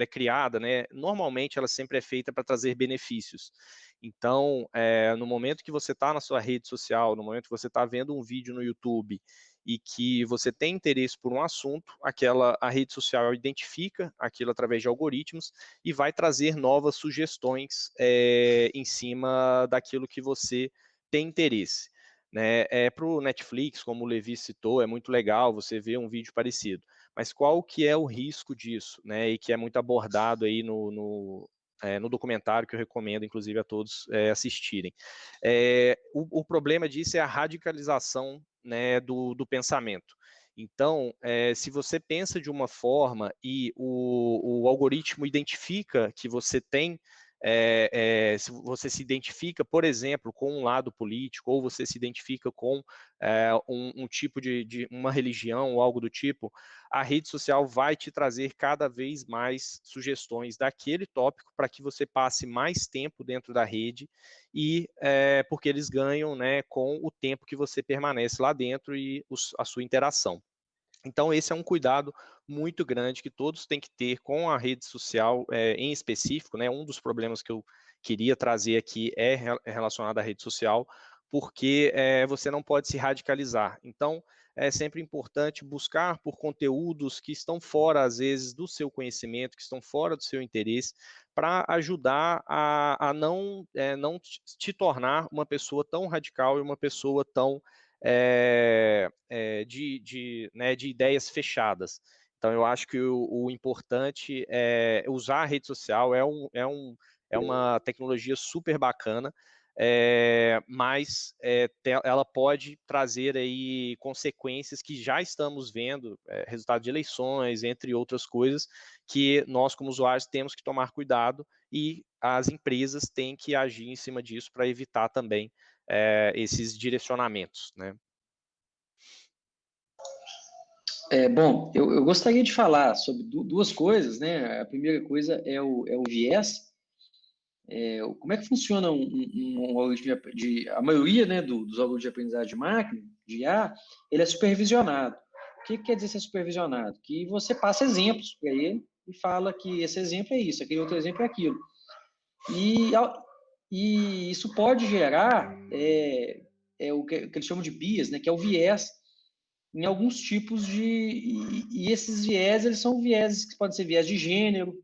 criada, né? Normalmente ela sempre é feita para trazer benefícios. Então, no momento que você está na sua rede social, no momento que você está vendo um vídeo no YouTube e que você tem interesse por um assunto, a rede social identifica aquilo através de algoritmos e vai trazer novas sugestões em cima daquilo que você tem interesse. Né? Para o Netflix, como o Levi citou, é muito legal você ver um vídeo parecido. Mas qual que é o risco disso? Né? E que é muito abordado aí no documentário que eu recomendo, inclusive, a todos assistirem. O problema disso é a radicalização, né, do pensamento. Então, se você pensa de uma forma e o algoritmo identifica que você tem se você se identifica, por exemplo, com um lado político, ou você se identifica com um tipo de uma religião ou algo do tipo, a rede social vai te trazer cada vez mais sugestões daquele tópico para que você passe mais tempo dentro da rede e porque eles ganham, né, com o tempo que você permanece lá dentro e a sua interação. Então, esse é um cuidado muito grande que todos têm que ter com a rede social em específico, né? Um dos problemas que eu queria trazer aqui é relacionado à rede social, porque você não pode se radicalizar. Então, é sempre importante buscar por conteúdos que estão fora, às vezes, do seu conhecimento, que estão fora do seu interesse, para ajudar a não te tornar uma pessoa tão radical e uma pessoa tão de ideias fechadas. Então, eu acho que o importante é usar a rede social, é uma tecnologia super bacana, mas ela pode trazer aí consequências que já estamos vendo, resultado de eleições, entre outras coisas, que nós, como usuários, temos que tomar cuidado e as empresas têm que agir em cima disso para evitar também esses direcionamentos, né? Bom, eu gostaria de falar sobre duas coisas, né? A primeira coisa é o viés. Como é que funciona um algoritmo a maioria, né, dos algoritmos de aprendizagem de máquina, de IA, ele é supervisionado. O que quer dizer ser supervisionado? Que você passa exemplos para ele e fala que esse exemplo é isso, aquele outro exemplo é aquilo. E isso pode gerar o que eles chamam de bias, né, que é o viés em alguns tipos e esses viés, eles são vieses que podem ser viés de gênero,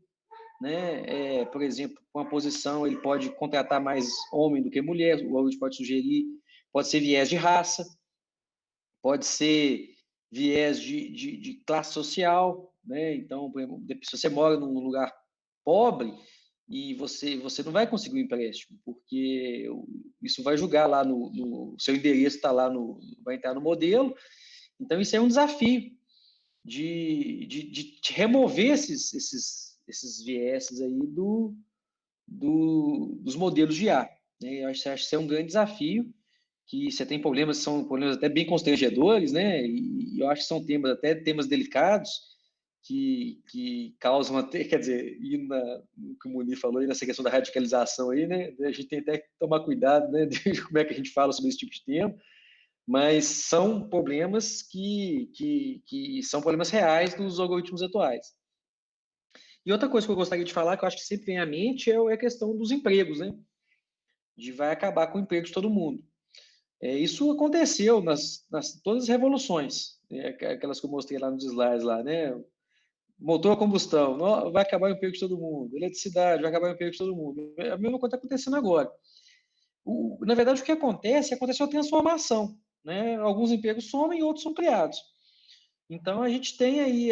né? Por exemplo, com a posição, ele pode contratar mais homem do que mulher, o algoritmo pode sugerir, pode ser viés de raça, pode ser viés de classe social, né? Então, por exemplo, se você mora num lugar pobre e você não vai conseguir um empréstimo, porque isso vai julgar lá no seu endereço está lá vai entrar no modelo. Então, isso é um desafio de remover esses viéses aí dos modelos de IA. Né? Eu acho que isso é um grande desafio, que você tem problemas, são problemas até bem constrangedores, né? E eu acho que são temas delicados, que causam até, quer dizer, no que o Munir falou aí, nessa questão da radicalização aí, né? A gente tem até que tomar cuidado, né? De como é que a gente fala sobre esse tipo de tema, mas são problemas que são problemas reais dos algoritmos atuais. E outra coisa que eu gostaria de falar, que eu acho que sempre vem à mente, é a questão dos empregos, né? Vai acabar com o emprego de todo mundo. Isso aconteceu nas todas as revoluções, né? Aquelas que eu mostrei lá nos slides, lá, né? Motor a combustão, vai acabar o emprego de todo mundo. Eletricidade, vai acabar o emprego de todo mundo. A mesma coisa está acontecendo agora. Na verdade, o que acontece uma transformação. Né? Alguns empregos somem e outros são criados. Então, a gente tem aí,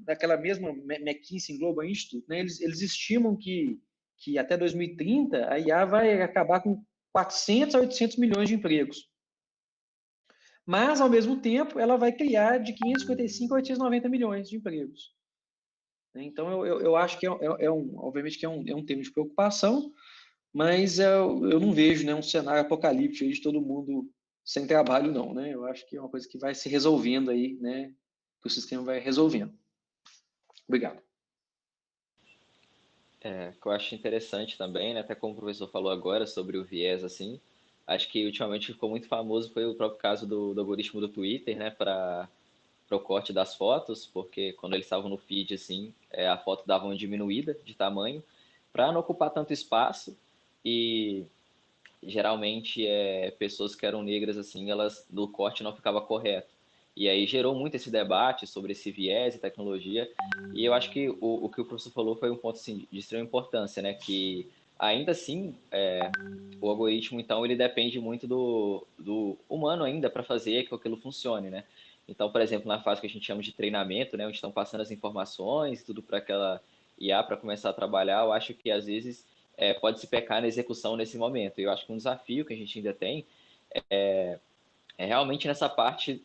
daquela mesma McKinsey Global Institute, né? Eles estimam que até 2030 a IA vai acabar com 400 a 800 milhões de empregos. Mas, ao mesmo tempo, ela vai criar de 555 a 890 milhões de empregos. Então, eu acho que obviamente que é um tema de preocupação, mas eu não vejo, né, um cenário apocalíptico aí de todo mundo sem trabalho, não. Né? Eu acho que é uma coisa que vai se resolvendo aí, né, que o sistema vai resolvendo. Obrigado. Que eu acho interessante também, né? Até como o professor falou agora sobre o viés, assim, acho que ultimamente ficou muito famoso foi o próprio caso do algoritmo do Twitter, né, para o corte das fotos, porque quando eles estavam no feed, assim, a foto dava uma diminuída de tamanho, para não ocupar tanto espaço, e geralmente pessoas que eram negras, assim, elas, no corte não ficava correto. E aí gerou muito esse debate sobre esse viés e tecnologia. E eu acho que o que o professor falou foi um ponto assim, de extrema importância, né? Que ainda assim, o algoritmo, então, ele depende muito do humano ainda para fazer que aquilo funcione, né? Então, por exemplo, na fase que a gente chama de treinamento, né? Onde estão passando as informações, tudo para aquela IA para começar a trabalhar, eu acho que às vezes pode se pecar na execução nesse momento. Eu acho que um desafio que a gente ainda tem é realmente nessa parte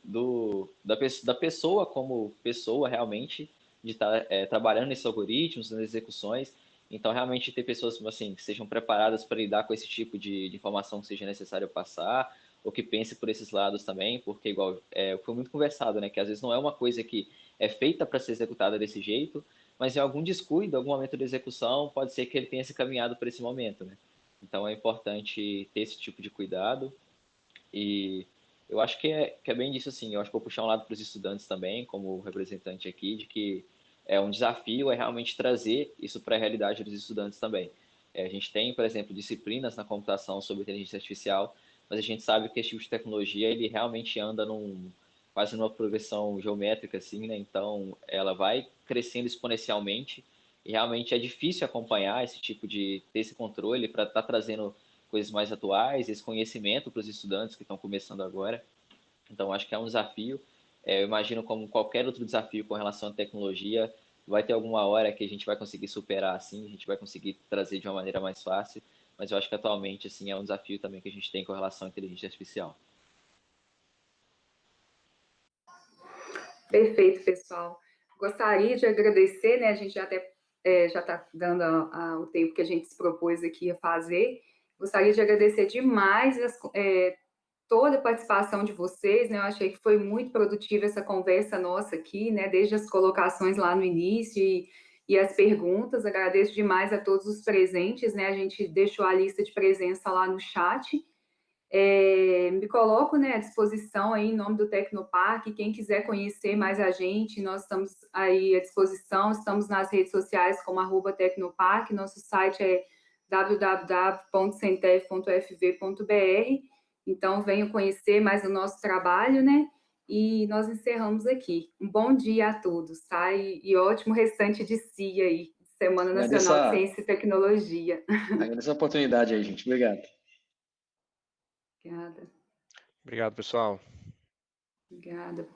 da pessoa como pessoa realmente, de estar trabalhando nesses algoritmos, nas execuções. Então, realmente ter pessoas assim, que sejam preparadas para lidar com esse tipo de informação que seja necessário passar, ou que pense por esses lados também, porque igual foi muito conversado, né, que às vezes não é uma coisa que é feita para ser executada desse jeito, mas em algum descuido, algum momento de execução, pode ser que ele tenha se caminhado por esse momento, né? Então é importante ter esse tipo de cuidado e eu acho que é bem disso, assim. Eu acho que vou puxar um lado para os estudantes também, como representante aqui, de que um desafio é realmente trazer isso para a realidade dos estudantes também. A gente tem, por exemplo, disciplinas na computação sobre inteligência artificial, mas a gente sabe que esse tipo de tecnologia, ele realmente anda quase numa progressão geométrica, assim, né? Então, ela vai crescendo exponencialmente e realmente é difícil acompanhar esse tipo ter esse controle para estar trazendo coisas mais atuais, esse conhecimento para os estudantes que estão começando agora. Então, acho que é um desafio. Eu imagino como qualquer outro desafio com relação à tecnologia, vai ter alguma hora que a gente vai conseguir superar assim, a gente vai conseguir trazer de uma maneira mais fácil, mas eu acho que atualmente assim é um desafio também que a gente tem com relação à inteligência artificial. Perfeito, pessoal. Gostaria de agradecer, né? A gente já até já está dando o tempo que a gente se propôs aqui a fazer. Gostaria de agradecer demais toda a participação de vocês, né? Eu achei que foi muito produtiva essa conversa nossa aqui, né? Desde as colocações lá no início e as perguntas. Agradeço demais a todos os presentes, né? A gente deixou a lista de presença lá no chat. Me coloco, né, à disposição aí em nome do Tecnoparque. Quem quiser conhecer mais a gente, nós estamos aí à disposição, estamos nas redes sociais como @Tecnoparque, nosso site é www.centef.fv.br, então venham conhecer mais o nosso trabalho, né, e nós encerramos aqui. Um bom dia a todos, tá? E ótimo restante de CIA aí, Semana Nacional de Ciência e Tecnologia. Agradeço a oportunidade aí, gente. Obrigado. Obrigada. Obrigado, pessoal. Obrigada.